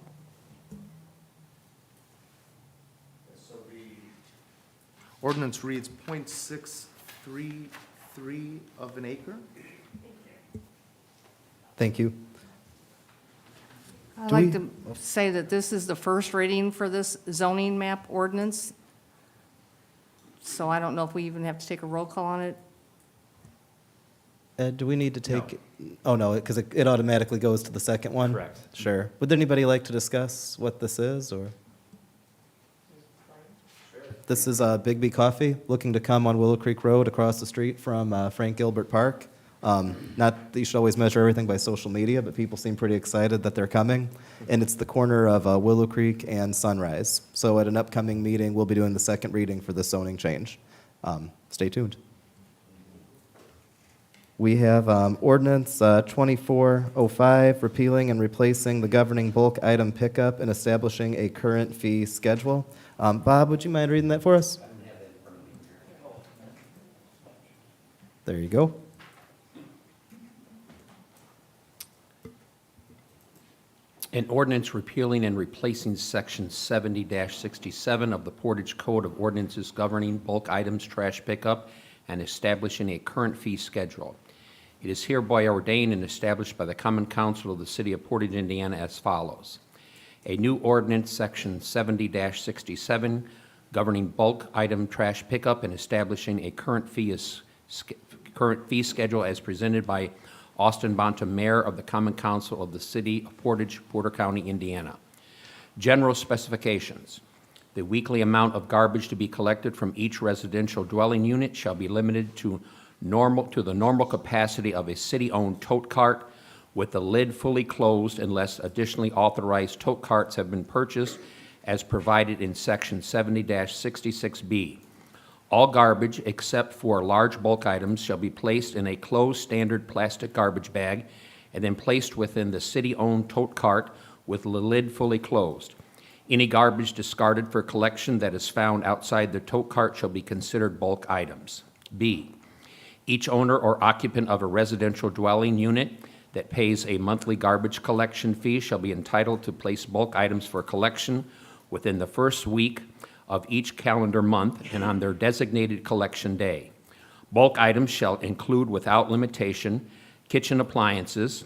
K: Ordinance reads .633 of an acre.
D: Thank you.
E: I'd
D: Do
E: like
D: we-
E: to say that this is the first reading for this zoning map ordinance. So I don't know if we even have to take a roll call on it.
D: Ed, do we need to take? Oh, no, because it automatically goes to the second one?
C: Correct.
D: Sure. Would anybody like to discuss what this is, or? This is Big B Coffee, looking to come on Willow Creek Road across the street from Frank Gilbert Park. Not that you should always measure everything by social media, but people seem pretty excited that they're coming. And it's the corner of Willow Creek and Sunrise. So at an upcoming meeting, we'll be doing the second reading for this zoning change. Stay tuned. We have ordinance 2405, repealing and replacing the governing bulk item pickup and establishing a current fee schedule. Bob, would you mind reading that for us? There you go.
C: An ordinance repealing and replacing Section 70-67 of the Portage Code of Ordinances governing bulk items trash pickup and establishing a current fee schedule. It is hereby ordained and established by the Common Council of the City of Portage, Indiana as follows. A new ordinance, Section 70-67, governing bulk item trash pickup and establishing a current fee schedule as presented by Austin Bonta, Mayor of the Common Council of the City of Portage, Porter County, Indiana. General specifications. The weekly amount of garbage to be collected from each residential dwelling unit shall be limited to the normal capacity of a city-owned tote cart with the lid fully closed unless additionally authorized tote carts have been purchased as provided in Section 70-66B. All garbage except for large bulk items shall be placed in a closed standard plastic garbage bag and then placed within the city-owned tote cart with the lid fully closed. Any garbage discarded for collection that is found outside the tote cart shall be considered bulk items. B, each owner or occupant of a residential dwelling unit that pays a monthly garbage collection fee shall be entitled to place bulk items for collection within the first week of each calendar month and on their designated collection day. Bulk items shall include without limitation kitchen appliances,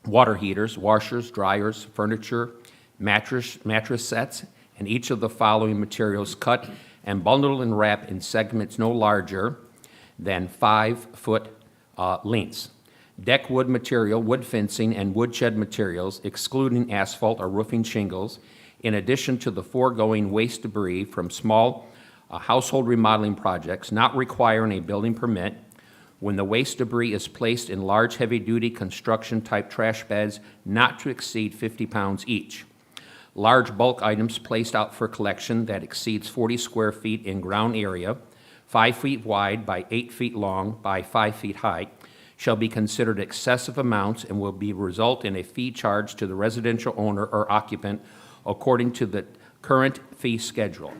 C: water heaters, washers, dryers, furniture, mattress sets, and each of the following materials cut and bundled and wrapped in segments no larger than 5-foot lengths. Deck wood material, wood fencing, and woodshed materials, excluding asphalt or roofing shingles, in addition to the foregoing waste debris from small household remodeling projects not requiring a building permit, when the waste debris is placed in large heavy-duty construction-type trash beds not to exceed 50 pounds each. Large bulk items placed out for collection that exceeds 40 square feet in ground area, 5 feet wide by 8 feet long by 5 feet high, shall be considered excessive amounts and will result in a fee charged to the residential owner or occupant according to the current fee schedule.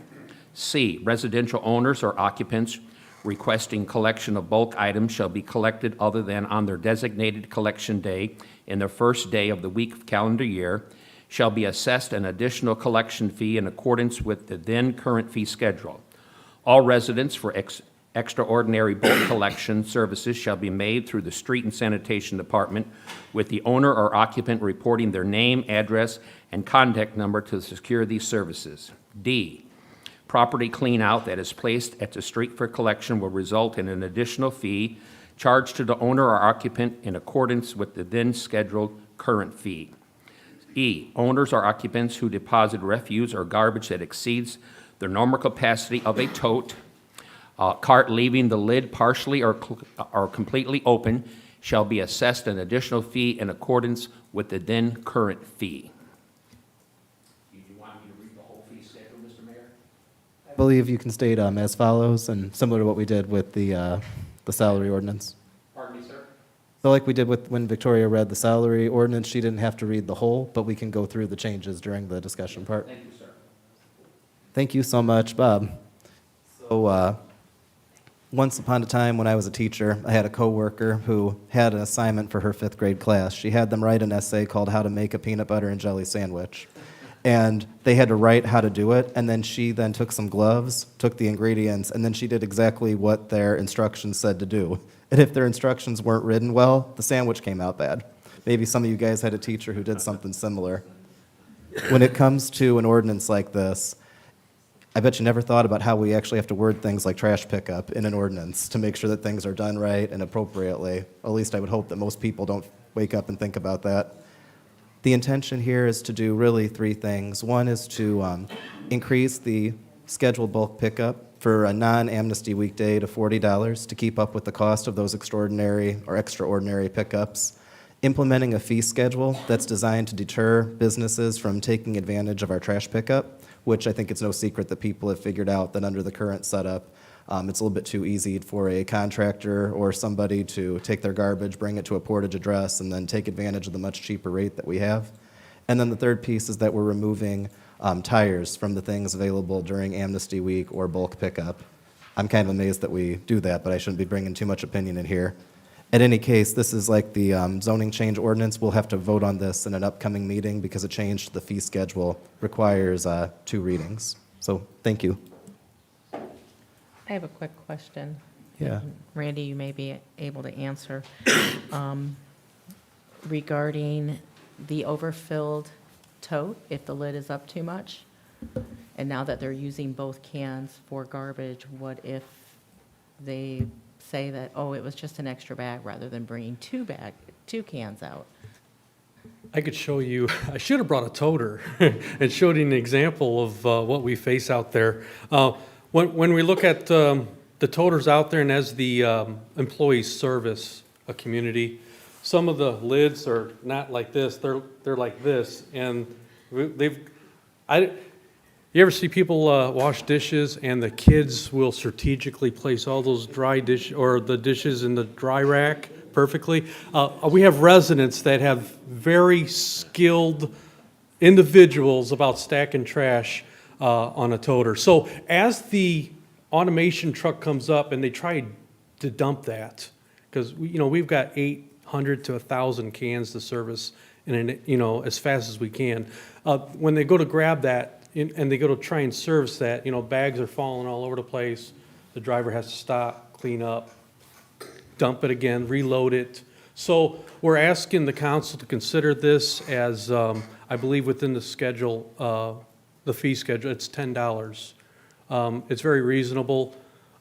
C: C, residential owners or occupants requesting collection of bulk items shall be collected other than on their designated collection day in the first day of the week of calendar year, shall be assessed an additional collection fee in accordance with the then current fee schedule. All residents for extraordinary bulk collection services shall be made through the Street and Sanitation Department, with the owner or occupant reporting their name, address, and contact number to secure these services. D, property clean-out that is placed at the street for collection will result in an additional fee charged to the owner or occupant in accordance with the then scheduled current fee. E, owners or occupants who deposit refuse or garbage that exceeds the normal capacity of a tote cart leaving the lid partially or completely open shall be assessed an additional fee in accordance with the then current fee. Do you want me to read the whole fee schedule, Mr. Mayor?
D: I believe you can state as follows, and similar to what we did with the salary ordinance.
C: Pardon me, sir?
D: So like we did when Victoria read the salary ordinance, she didn't have to read the whole, but we can go through the changes during the discussion part.
C: Thank you, sir.
D: Thank you so much, Bob. So once upon a time when I was a teacher, I had a coworker who had an assignment for her 5th grade class. She had them write an essay called How to Make a Peanut Butter and Jelly Sandwich. And they had to write how to do it, and then she then took some gloves, took the ingredients, and then she did exactly what their instructions said to do. And if their instructions weren't written well, the sandwich came out bad. Maybe some of you guys had a teacher who did something similar. When it comes to an ordinance like this, I bet you never thought about how we actually have to word things like trash pickup in an ordinance to make sure that things are done right and appropriately. At least I would hope that most people don't wake up and think about that. The intention here is to do really three things. One is to increase the scheduled bulk pickup for a non-amnesty weekday to $40 to keep up with the cost of those extraordinary or extraordinary pickups. Implementing a fee schedule that's designed to deter businesses from taking advantage of our trash pickup, which I think it's no secret that people have figured out that under the current setup, it's a little bit too easy for a contractor or somebody to take their garbage, bring it to a portage address, and then take advantage of the much cheaper rate that we have. And then the third piece is that we're removing tires from the things available during Amnesty Week or bulk pickup. I'm kind of amazed that we do that, but I shouldn't be bringing too much opinion in here. In any case, this is like the zoning change ordinance. We'll have to vote on this in an upcoming meeting because a change to the fee schedule requires 2 readings. So, thank you.
A: I have a quick question.
D: Yeah.
A: Randy, you may be able to answer. Regarding the overfilled tote, if the lid is up too much, and now that they're using both cans for garbage, what if they say that, oh, it was just an extra bag rather than bringing 2 cans out?
M: I could show you, I should have brought a toter and showed you an example of what we face out there. When we look at the toters out there and as the employees service a community, some of the lids are not like this, they're like this. And you ever see people wash dishes and the kids will strategically place all those dry dish or the dishes in the dry rack perfectly? We have residents that have very skilled individuals about stacking trash on a toter. So as the automation truck comes up and they try to dump that, because we've got 800 to 1,000 cans to service as fast as we can. When they go to grab that and they go to try and service that, bags are falling all over the place. The driver has to stop, clean up, dump it again, reload it. So we're asking the council to consider this as, I believe within the schedule, the fee schedule, it's $10. It's very reasonable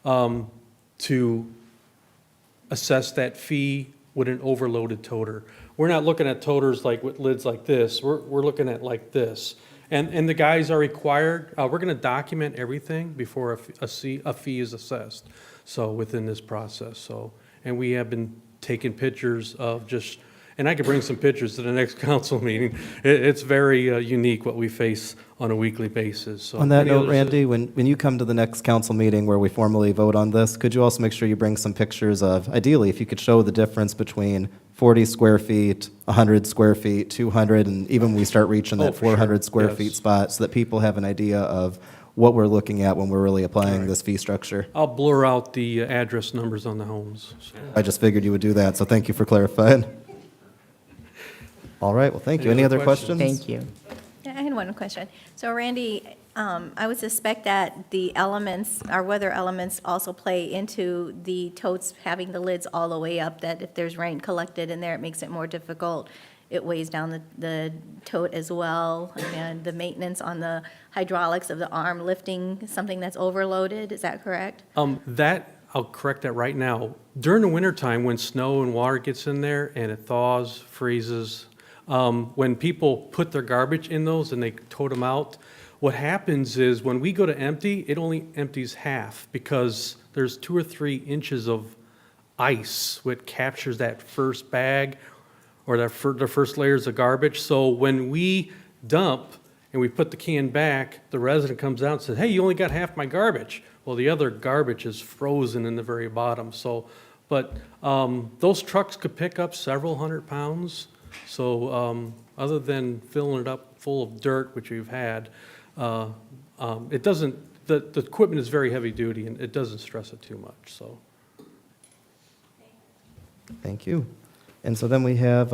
M: to assess that fee with an overloaded toter. We're not looking at toters like with lids like this. We're looking at like this. And the guys are required, we're going to document everything before a fee is assessed, so within this process. So, and we have been taking pictures of just, and I could bring some pictures to the next council meeting. It's very unique what we face on a weekly basis. So
D: On that
M: any
D: note,
M: others?
D: Randy, when you come to the next council meeting where we formally vote on this, could you also make sure you bring some pictures of, ideally, if you could show the difference between 40 square feet, 100 square feet, 200, and even when we start reaching that
M: for sure.
D: 400 square
M: Yes.
D: feet spot, so that people have an idea of what we're looking at when we're really applying this fee structure?
M: I'll blur out the address numbers on the homes. So.
D: I just figured you would do that, so thank you for clarifying. All right, well, thank you.
M: Any
D: Any
M: other
D: other questions?
A: Thank you.
I: I had one question. So Randy, I would suspect that the elements, our weather elements also play into the totes having the lids all the way up, that if there's rain collected in there, it makes it more difficult. It weighs down the tote as well, and the maintenance on the hydraulics of the arm lifting something that's overloaded, is that correct?
M: I'll correct that right now. During the wintertime, when snow and water gets in there and it thaws, freezes, when people put their garbage in those and they tote them out, what happens is when we go to empty, it only empties half because there's 2 or 3 inches of ice which captures that first bag or the first layers of garbage. So when we dump and we put the can back, the resident comes out and says, hey, you only got half my garbage. Well, the other garbage is frozen in the very bottom. So, but those trucks could pick up several hundred pounds. So other than filling it up full of dirt, which we've had, it doesn't, the equipment is very heavy duty and it doesn't stress it too much, so.
D: Thank you. And so then we have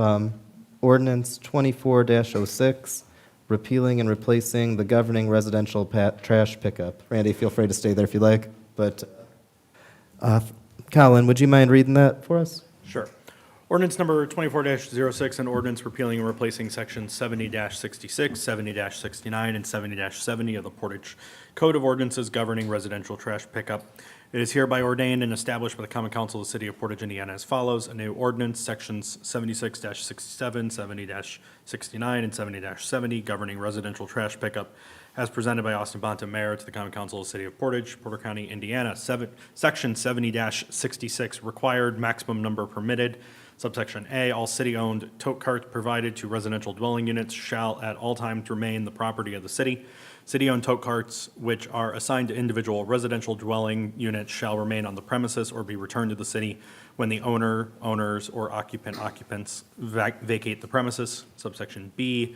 D: ordinance 24-06. repealing and replacing the governing residential trash pickup. Randy, feel free to stay there if you like, but Colin, would you mind reading that for us?
G: Sure. Ordinance number 24-06, an ordinance repealing and replacing section 70-66, 70-69, and 70-70 of the Portage Code of Ordinances governing residential trash pickup. It is hereby ordained and established by the Common Council of the City of Portage, Indiana as follows. A new ordinance, sections 76-67, 70-69, and 70-70 governing residential trash pickup as presented by Austin Bonta, Mayor, to the Common Council of the City of Portage, Porter County, Indiana. Section 70-66, required maximum number permitted. Subsection A, all city-owned tote carts provided to residential dwelling units shall at all times remain the property of the city. City-owned tote carts which are assigned to individual residential dwelling units shall remain on the premises or be returned to the city when the owner, owners, or occupants vacate the premises. Subsection B,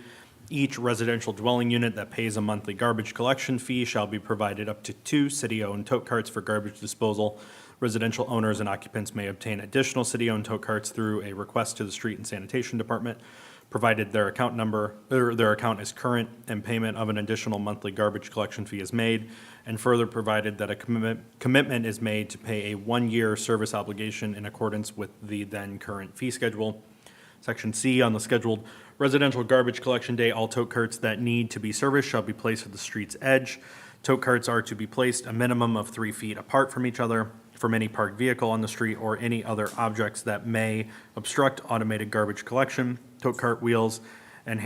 G: each residential dwelling unit that pays a monthly garbage collection fee shall be provided up to 2 city-owned tote carts for garbage disposal. Residential owners and occupants may obtain additional city-owned tote carts through a request to the Street and Sanitation Department, provided their account number, or their account is current and payment of an additional monthly garbage collection fee is made, and further provided that a commitment is made to pay a 1-year service obligation in accordance with the then current fee schedule. Section C, on the scheduled residential garbage collection day, all tote carts that need to be serviced shall be placed at the street's edge. Tote carts are to be placed a minimum of 3 feet apart from each other from any parked vehicle on the street or any other objects that may obstruct automated garbage collection. Tote cart wheels and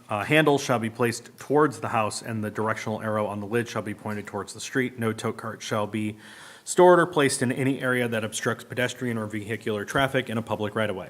G: handles shall be placed towards the house, and the directional arrow on the lid shall be pointed towards the street. No tote cart shall be stored or placed in any area that obstructs pedestrian or vehicular traffic in a public right-of-way.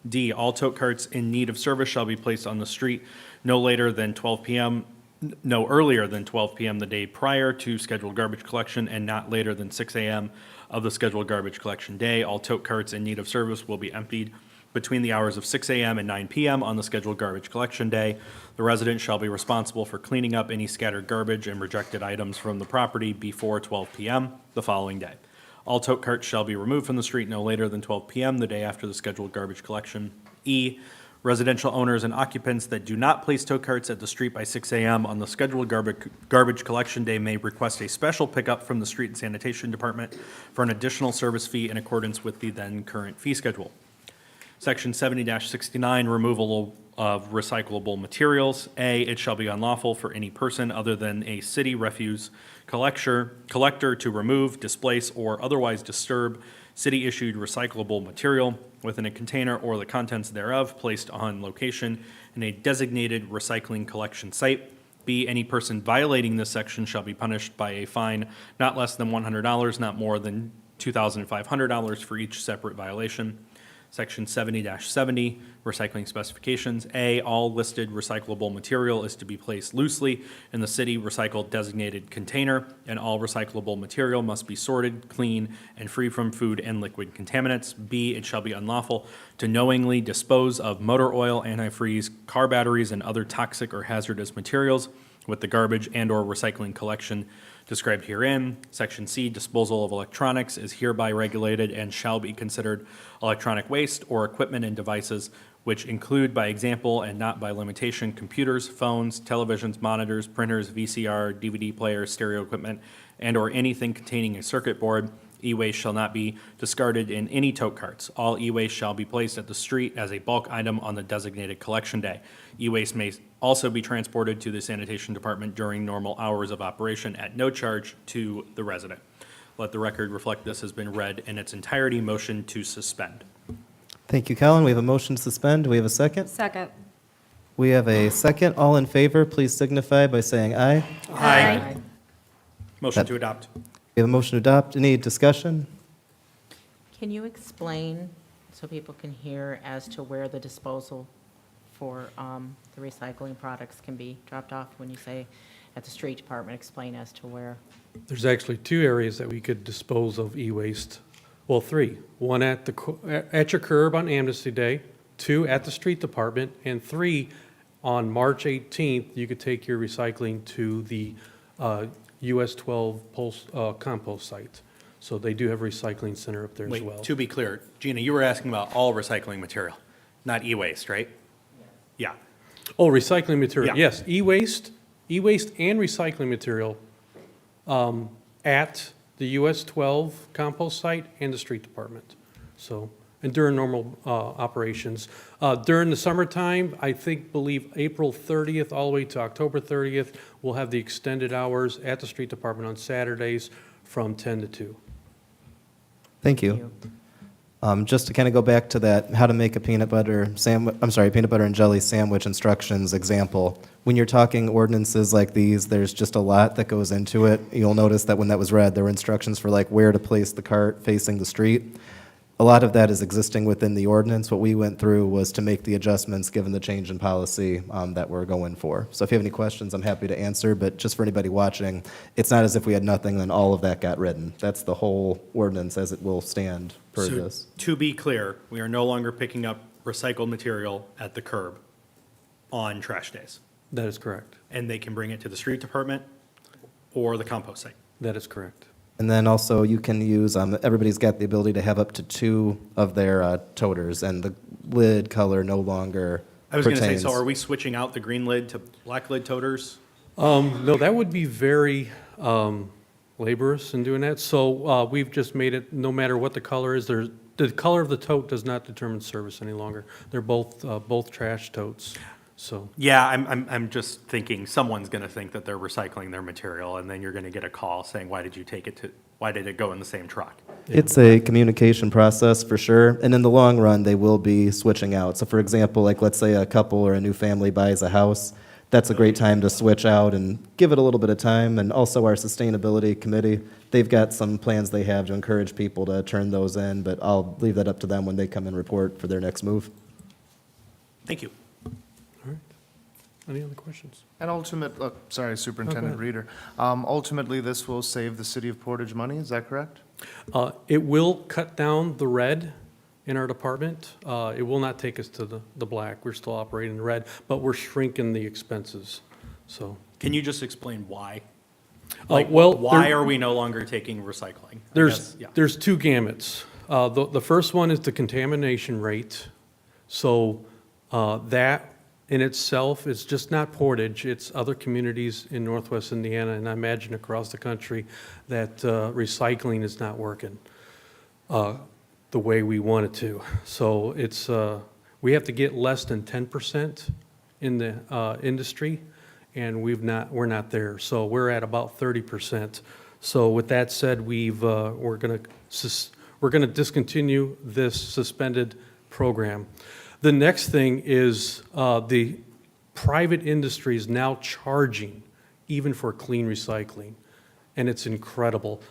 G: D, all tote carts in need of service shall be placed on the street no earlier than 12 p.m. the day prior to scheduled garbage collection and not later than 6 a.m. of the scheduled garbage collection day. All tote carts in need of service will be emptied between the hours of 6 a.m. and 9 p.m. on the scheduled garbage collection day. The resident shall be responsible for cleaning up any scattered garbage and rejected items from the property before 12 p.m. the following day. All tote carts shall be removed from the street no later than 12 p.m. the day after the scheduled garbage collection. E, residential owners and occupants that do not place tote carts at the street by 6 a.m. on the scheduled garbage collection day may request a special pickup from the Street and Sanitation Department for an additional service fee in accordance with the then current fee schedule. Section 70-69, removal of recyclable materials. A, it shall be unlawful for any person other than a city refuse collector to remove, displace, or otherwise disturb city-issued recyclable material within a container or the contents thereof placed on location in a designated recycling collection site. B, any person violating this section shall be punished by a fine not less than $100, not more than $2,500 for each separate violation. Section 70-70, recycling specifications. A, all listed recyclable material is to be placed loosely in the city recycled designated container, and all recyclable material must be sorted, clean, and free from food and liquid contaminants. B, it shall be unlawful to knowingly dispose of motor oil, antifreeze, car batteries, and other toxic or hazardous materials with the garbage and/or recycling collection described herein. Section C, disposal of electronics is hereby regulated and shall be considered electronic waste or equipment and devices which include by example and not by limitation computers, phones, televisions, monitors, printers, VCR, DVD players, stereo equipment, and/or anything containing a circuit board. E-waste shall not be discarded in any tote carts. All e-waste shall be placed at the street as a bulk item on the designated collection day. E-waste may also be transported to the sanitation department during normal hours of operation at no charge to the resident. Let the record reflect this has been read in its entirety. Motion to suspend.
D: Thank you, Colin. We have a motion to suspend. Do we have a second?
E: Second.
D: We have a second. All in favor, please signify by saying aye.
E: Aye.
G: Motion to adopt.
D: We have a motion to adopt. Any discussion?
A: Can you explain, so people can hear, as to where the disposal for the recycling products can be dropped off? When you say at the street department, explain as to where.
M: There's actually 2 areas that we could dispose of e-waste. Well, 3. One at your curb on Amnesty Day, 2 at the street department, and 3 on March 18th, you could take your recycling to the US 12 compost site. So they do have a recycling center up there as well.
C: Wait, to be clear, Gina, you were asking about all recycling material, not e-waste, right? Yeah.
M: Oh, recycling material,
G: Yeah.
M: yes, e-waste and recycling material at the US 12 compost site and the street department. So, and during normal operations. During the summertime, believe April 30th all the way to October 30th, we'll have the extended hours at the street department on Saturdays from 10 to 2.
D: Thank you. Just to kind of go back to that, how to make a peanut butter and jelly sandwich instructions example. When you're talking ordinances like these, there's just a lot that goes into it. You'll notice that when that was read, there were instructions for like where to place the cart facing the street. A lot of that is existing within the ordinance. What we went through was to make the adjustments given the change in policy that we're going for. So if you have any questions, I'm happy to answer, but just for anybody watching, it's not as if we had nothing and all of that got written. That's the whole ordinance as it will stand per
G: So,
D: this.
G: to be clear, we are no longer picking up recycled material at the curb on trash days.
M: That is correct.
G: And they can bring it to the street department or the compost site.
M: That is correct.
D: And then also you can use, everybody's got the ability to have up to 2 of their toters, and the lid color no longer
G: I was going to say,
D: pertains.
G: so are we switching out the green lid to black lid toters?
M: No, that would be very laborious in doing that. So we've just made it, no matter what the color is, the color of the tote does not determine service any longer. They're both trash totes, so.
G: Yeah, I'm just thinking someone's going to think that they're recycling their material, and then you're going to get a call saying, why did it go in the same truck?
D: It's a communication process for sure, and in the long run, they will be switching out. So for example, like let's say a couple or a new family buys a house, that's a great time to switch out and give it a little bit of time. And also our sustainability committee, they've got some plans they have to encourage people to turn those in, but I'll leave that up to them when they come and report for their next move.
G: Thank you.
M: All right. Any other questions?
K: And Superintendent Reader. Ultimately, this will save the city of Portage money, is that correct?
M: It will cut down the red in our department. It will not take us to the black. We're still operating in red, but we're shrinking the expenses, so.
G: Can you just explain why?
M: Why
G: are we no longer taking recycling?
M: There's 2 gamuts. The first one is the contamination rate. So that in itself is just not Portage, it's other communities in northwest Indiana, and I imagine across the country, that recycling is not working the way we want it to. So it's, we have to get less than 10% in the industry, and we're not there. So we're at about 30%. So with that said, we're going to discontinue this suspended program. The next thing is the private industry is now charging even for clean recycling, and it's incredible.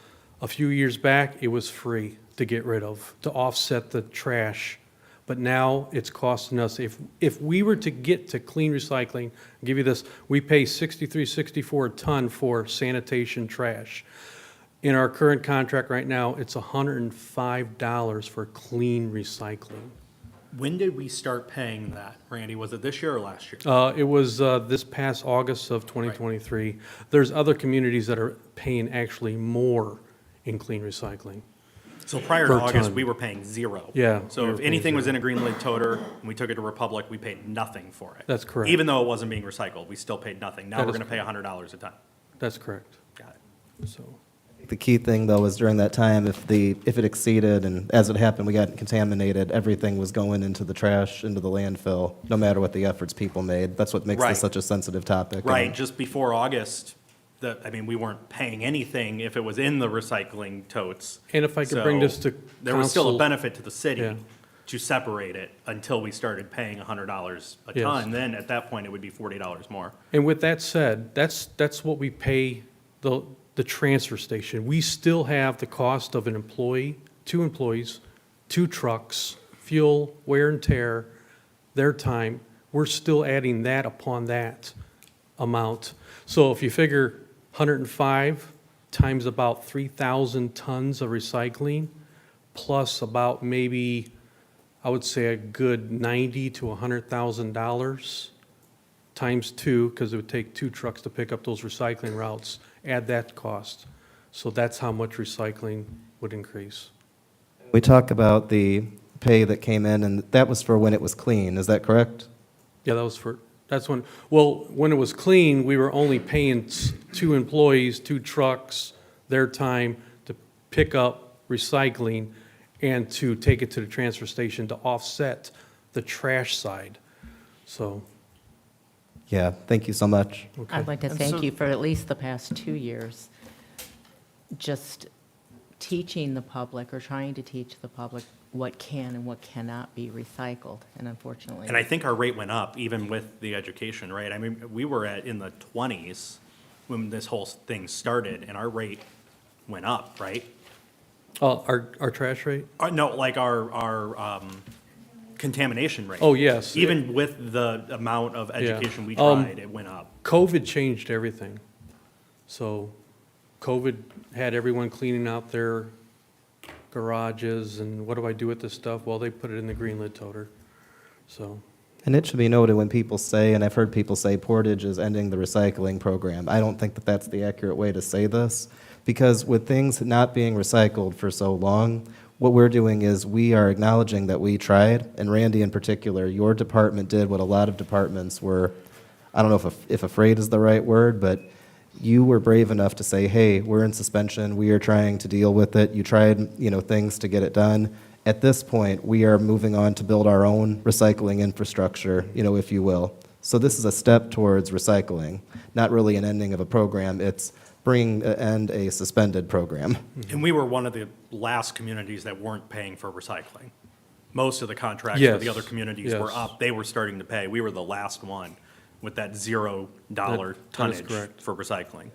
M: A few years back, it was free to get rid of, to offset the trash. But now it's costing us, if we were to get to clean recycling, I'll give you this, we pay $63.64 a ton for sanitation trash. In our current contract right now, it's $105 for clean recycling.
G: When did we start paying that, Randy? Was it this year or last year?
M: It was this past August of 2023. There's other communities that are paying actually more in clean recycling.
G: So prior
M: per
G: to August,
M: ton.
G: we were paying 0.
M: Yeah, we
G: So
M: were
G: if
M: paying
G: anything was
M: 0.
G: in a green lid toter, and we took it to Republic, we paid nothing for it.
M: That's correct.
G: Even though it wasn't being recycled, we still paid nothing. Now
M: That
G: we're
M: is
G: going to pay $100 a ton.
M: That's correct.
G: Got it.
M: So,
D: The key thing, though, is during that time, if it exceeded, and as it happened, we got contaminated, everything was going into the trash, into the landfill, no matter what the efforts people made. That's what makes
G: Right.
D: this such a sensitive topic.
G: Right,
D: And
G: just before August, we weren't paying anything if it was in the recycling totes.
M: And if I could bring this to
G: There was still a
M: council-
G: benefit to the city
M: Yeah.
G: to separate it until we started paying $100 a
M: Yes.
G: ton. Then at that point, it would be $40 more.
M: and with that said, that's what we pay the transfer station. We still have the cost of an employee, 2 employees, 2 trucks, fuel, wear and tear, their time. We're still adding that upon that amount. So if you figure 105 times about 3,000 tons of recycling, plus about maybe, I would say a good $90,000 to $100,000 times 2, because it would take 2 trucks to pick up those recycling routes, add that cost. So that's how much recycling would increase.
D: we talk about the pay that came in, and that was for when it was clean. Is that correct?
M: Yeah, that was for, That's when it was clean, we were only paying 2 employees, 2 trucks, their time to pick up recycling and to take it to the transfer station to offset the trash side. So,
D: Yeah, thank you so much.
M: okay.
A: I'd like to
K: And
A: thank
K: so-
A: you for at least the past 2 years, just teaching the public or trying to teach the public what can and what cannot be recycled, and unfortunately.
P: And I think our rate went up even with the education, right? I mean, we were in the 20s when this whole thing started, and our rate went up, right?
M: Our trash rate?
P: No, like our contamination rate.
M: Oh, yes.
P: Even with the amount of
M: Yeah.
P: education we tried, it went up.
M: COVID changed everything. So COVID had everyone cleaning out their garages, and what do I do with this stuff? Well, they put it in the green lid toter. So,
D: And it should be noted when people say, and I've heard people say Portage is ending the recycling program. I don't think that that's the accurate way to say this, because with things not being recycled for so long, what we're doing is we are acknowledging that we tried, and Randy in particular, your department did what a lot of departments were, I don't know if afraid is the right word, but you were brave enough to say, hey, we're in suspension, we are trying to deal with it. You tried, things to get it done. At this point, we are moving on to build our own recycling infrastructure, if you will. So this is a step towards recycling, not really an ending of a program. It's bringing to end a suspended program.
P: And we were one of the last communities that weren't paying for recycling. Most of the contracts for the
M: Yes,
P: other communities were
M: yes.
P: up. They were starting to pay. We were the last one with that $0
M: That is
P: tonnage
M: correct.
P: for recycling.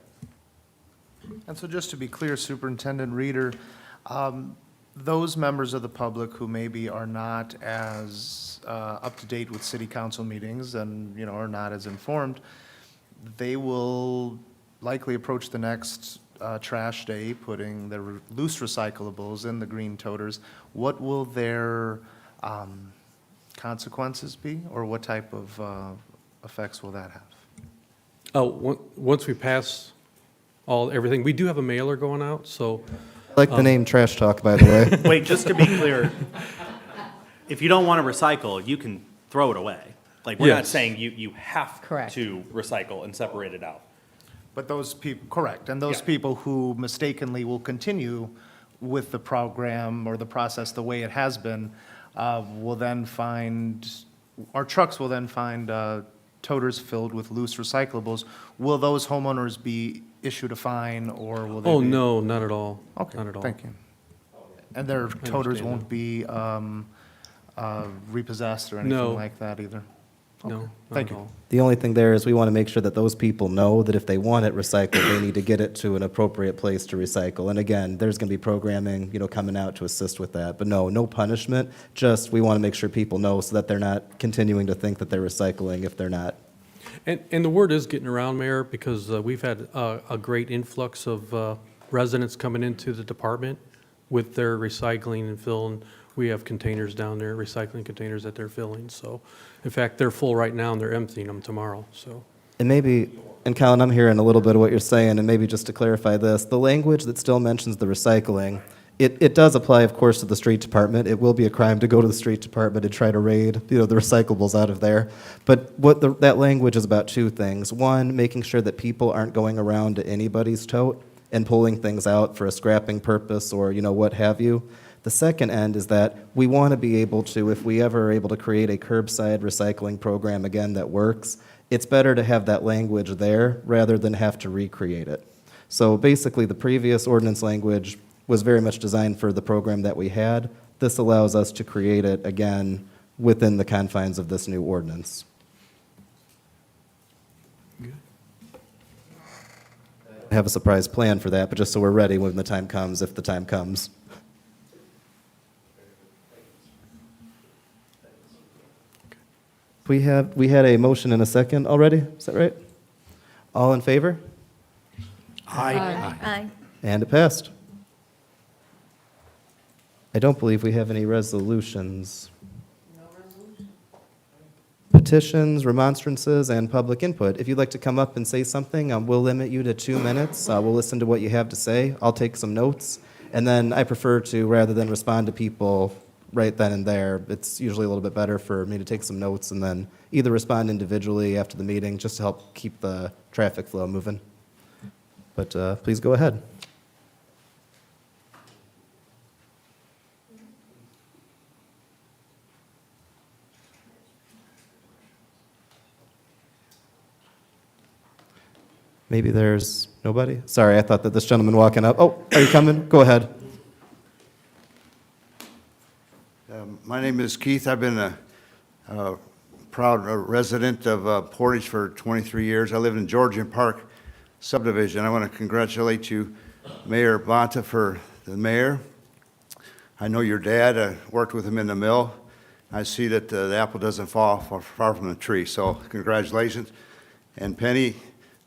K: And so just to be clear, Superintendent Reeder, those members of the public who maybe are not as up to date with city council meetings and, are not as informed, they will likely approach the next trash day, putting their loose recyclables in the green toters. What will their consequences be, or what type of effects will that have?
M: once we pass everything, we do have a mailer going out, so,
D: I like the name Trash Talk, by the way.
P: Wait, just to be clear, if you don't want to recycle, you can throw it away. Like, we're not
M: Yes.
P: saying you have
A: Correct.
P: to recycle and separate it out.
K: But those people, correct, and those
P: Yeah.
K: people who mistakenly will continue with the program or the process the way it has been, will then find, our trucks will then find toters filled with loose recyclables. Will those homeowners be issued a fine, or will they be?
M: oh, no, not at all.
K: Okay,
M: Not at all.
K: thank you. And their toters
M: understand
K: won't be repossessed or anything
M: No.
K: like that either?
M: No,
K: Okay,
M: not
K: thank
M: at
K: you.
M: all.
D: The only thing there is we want to make sure that those people know that if they want it recycled, they need to get it to an appropriate place to recycle. And again, there's going to be programming, coming out to assist with that. But no punishment, just we want to make sure people know so that they're not continuing to think that they're recycling if they're not.
M: And the word is getting around, Mayor, because we've had a great influx of residents coming into the department with their recycling and filling. We have containers down there, recycling containers that they're filling. So, in fact, they're full right now and they're emptying them tomorrow, so.
D: And maybe, and Colin, I'm hearing a little bit of what you're saying, and maybe just to clarify this, the language that still mentions the recycling, it does apply, of course, to the street department. It will be a crime to go to the street department and try to raid, the recyclables out of there. But that language is about 2 things. One, making sure that people aren't going around to anybody's tote and pulling things out for a scrapping purpose or, what have you. The second end is that we want to be able to, if we ever are able to create a curbside recycling program again that works, it's better to have that language there rather than have to recreate it. So basically, the previous ordinance language was very much designed for the program that we had. This allows us to create it again within the confines of this new ordinance. I have a surprise plan for that, but just so we're ready when the time comes, if the time comes. We had a motion and a second already, is that right? All in favor?
I: Aye.
D: And it passed. I don't believe we have any resolutions. Petitions, remonstrances, and public input. If you'd like to come up and say something, we'll limit you to 2 minutes. We'll listen to what you have to say. I'll take some notes. And then I prefer to, rather than respond to people right then and there, it's usually a little bit better for me to take some notes and then, either respond individually after the meeting, just to help keep the traffic flow moving. But please go ahead. Maybe there's nobody? Sorry, I thought that this gentleman walking up. Oh, are you coming? Go ahead.
Q: My name is Keith. I've been a proud resident of Portage for 23 years. I live in Georgian Park subdivision. I want to congratulate you, Mayor Bonta, for the mayor. I know your dad. I worked with him in the mill. I see that the apple doesn't fall far from the tree, so congratulations. And Penny,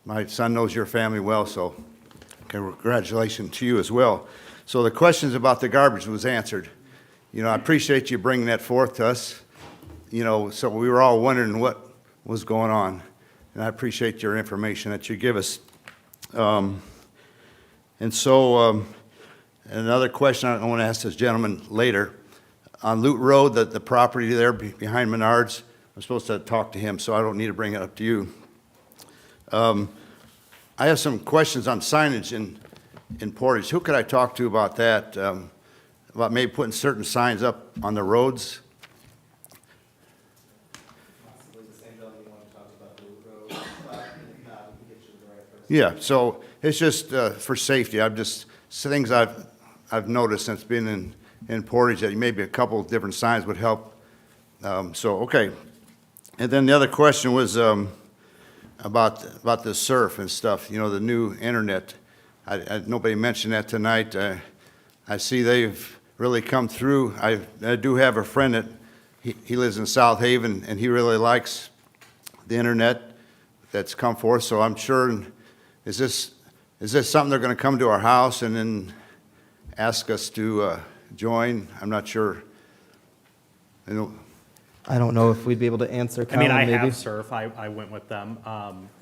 Q: my son knows your family well, so congratulations to you as well. So the questions about the garbage was answered. You know, I appreciate you bringing that forth to us. You know, so we were all wondering what was going on, and I appreciate your information that you give us. And so another question I want to ask this gentleman later. On Lute Road, the property there behind Menards, I'm supposed to talk to him, so I don't need to bring it up to you. I have some questions on signage in Portage. Who could I talk to about that? About maybe putting certain signs up on the roads? Yeah, so it's just for safety. I've just, things I've noticed since being in Portage, that maybe a couple of different signs would help. So, okay. And then the other question was about the surf and stuff, you know, the new internet. Nobody mentioned that tonight. I see they've really come through. I do have a friend that, he lives in South Haven, and he really likes the internet that's come forth, so I'm sure, is this something they're going to come to our house and then ask us to join? I'm not sure.
D: I don't know if we'd be able to answer.
P: I mean,
D: Colin,
P: I
D: maybe?
P: have Surf. I went with them.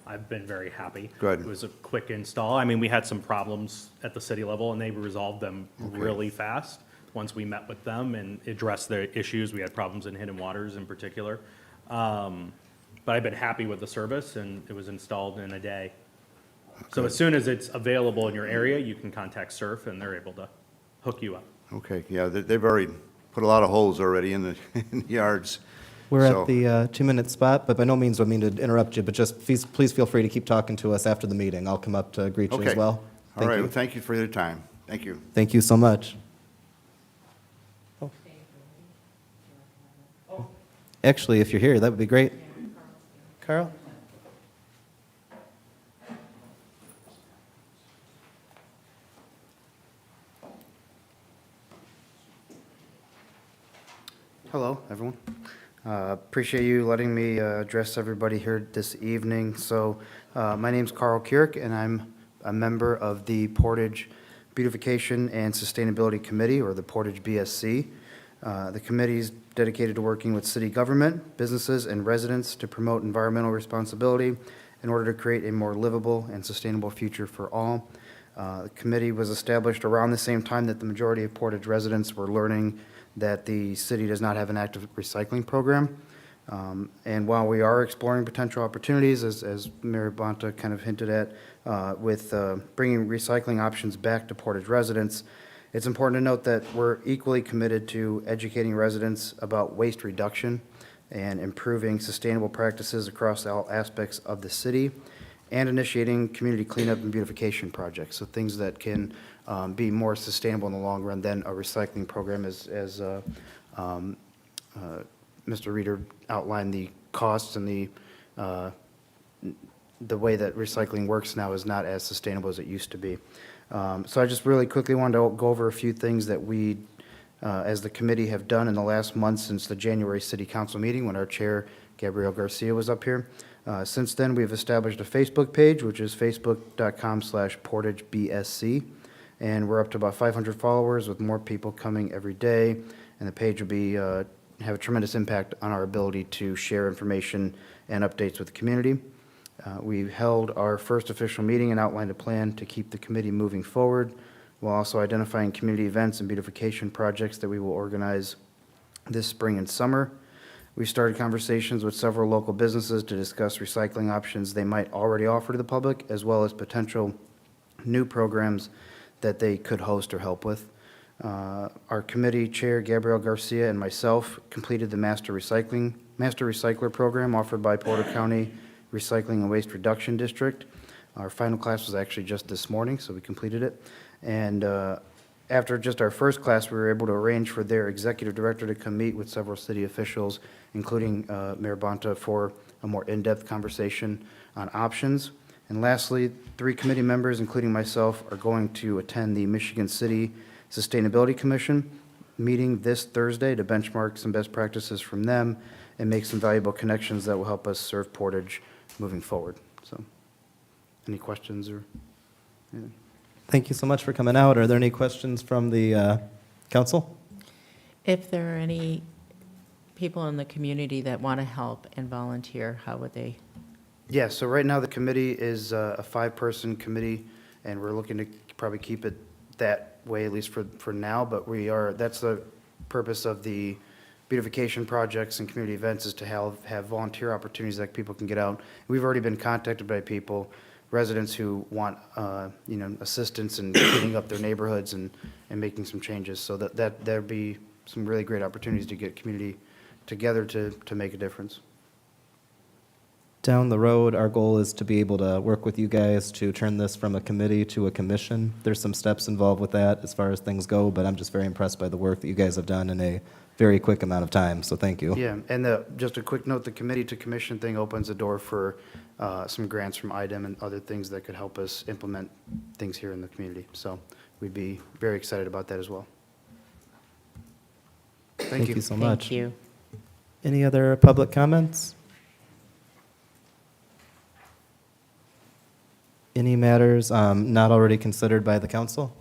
P: I've been very happy.
Q: Good.
P: It was a quick install. I mean, we had some problems at the city level, and they resolved them really fast once we met with them and addressed the issues. We had problems in Hidden Waters in particular. But I've been happy with the service, and it was installed in a day. So as soon as it's available in your area, you can contact Surf, and they're able to hook you up.
Q: Okay, yeah, they've already put a lot of holes already in the yards.
D: We're
Q: So-
D: at the 2-minute spot, but by no means do I mean to interrupt you, but just please feel free to keep talking to us after the meeting. I'll come up to greet you as
Q: Okay.
D: well.
Q: All
D: Thank
Q: right,
D: you.
Q: well, thank you for your time. Thank you.
D: Thank you so much. Actually, if you're here, that would be great. Carl?
R: Hello, everyone. Appreciate you letting me address everybody here this evening. So my name's Carl Keurig, and I'm a member of the Portage Beautification and Sustainability Committee, or the Portage BSC. The committee is dedicated to working with city government, businesses, and residents to promote environmental responsibility in order to create a more livable and sustainable future for all. The committee was established around the same time that the majority of Portage residents were learning that the city does not have an active recycling program. And while we are exploring potential opportunities, as Mayor Bonta kind of hinted at, with bringing recycling options back to Portage residents, it's important to note that we're equally committed to educating residents about waste reduction and improving sustainable practices across all aspects of the city, and initiating community cleanup and beautification projects, so things that can be more sustainable in the long run than a recycling program, as Mr. Reeder outlined. The costs and the way that recycling works now is not as sustainable as it used to be. So I just really quickly wanted to go over a few things that we, as the committee, have done in the last month since the January City Council meeting, when our chair, Gabrielle Garcia, was up here. Since then, we've established a Facebook page, which is facebook.com/PortageBSC, and we're up to about 500 followers, with more people coming every day, and the page will be have a tremendous impact on our ability to share information and updates with the community. We held our first official meeting and outlined a plan to keep the committee moving forward, while also identifying community events and beautification projects that we will organize this spring and summer. We started conversations with several local businesses to discuss recycling options they might already offer to the public, as well as potential new programs that they could host or help with. Our committee chair, Gabrielle Garcia, and myself completed the Master Recycler program offered by Porter County Recycling and Waste Reduction District. Our final class was actually just this morning, so we completed it. And after just our first class, we were able to arrange for their executive director to come meet with several city officials, including Mayor Bonta, for a more in-depth conversation on options. And lastly, 3 committee members, including myself, are going to attend the Michigan City Sustainability Commission meeting this Thursday to benchmark some best practices from them and make some valuable connections that will help us serve Portage moving forward. So, any questions or anything?
D: Thank you so much for coming out. Are there any questions from the council?
A: If there are any people in the community that want to help and volunteer, how would they?
R: Yeah, so right now the committee is a 5-person committee, and we're looking to probably keep it that way, at least for now, but that's the purpose of the beautification projects and community events, is to have volunteer opportunities that people can get out. We've already been contacted by people, residents who want, assistance in cleaning up their neighborhoods and making some changes, so there'd be some really great opportunities to get community together to make a difference.
D: Down the road, our goal is to be able to work with you guys to turn this from a committee to a commission. There's some steps involved with that as far as things go, but I'm just very impressed by the work that you guys have done in a very quick amount of time, so thank you.
R: Yeah, and just a quick note, the committee to commission thing opens the door for some grants from IDEM and other things that could help us implement things here in the community. So we'd be very excited about that as well. Thank you.
D: Thank you so much.
A: Thank you.
D: Any other public comments? Any matters not already considered by the council?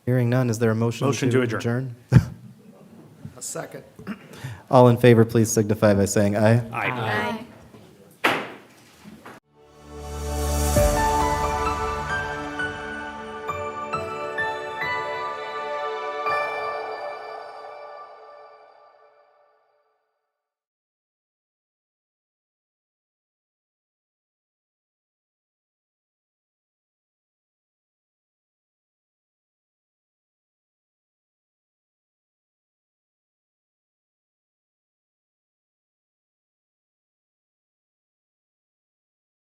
D: Hearing none, is there a motion?
P: Motion to adjourn.
K: A second.
D: All in favor, please signify by saying aye.
P: Aye.
O: Aye.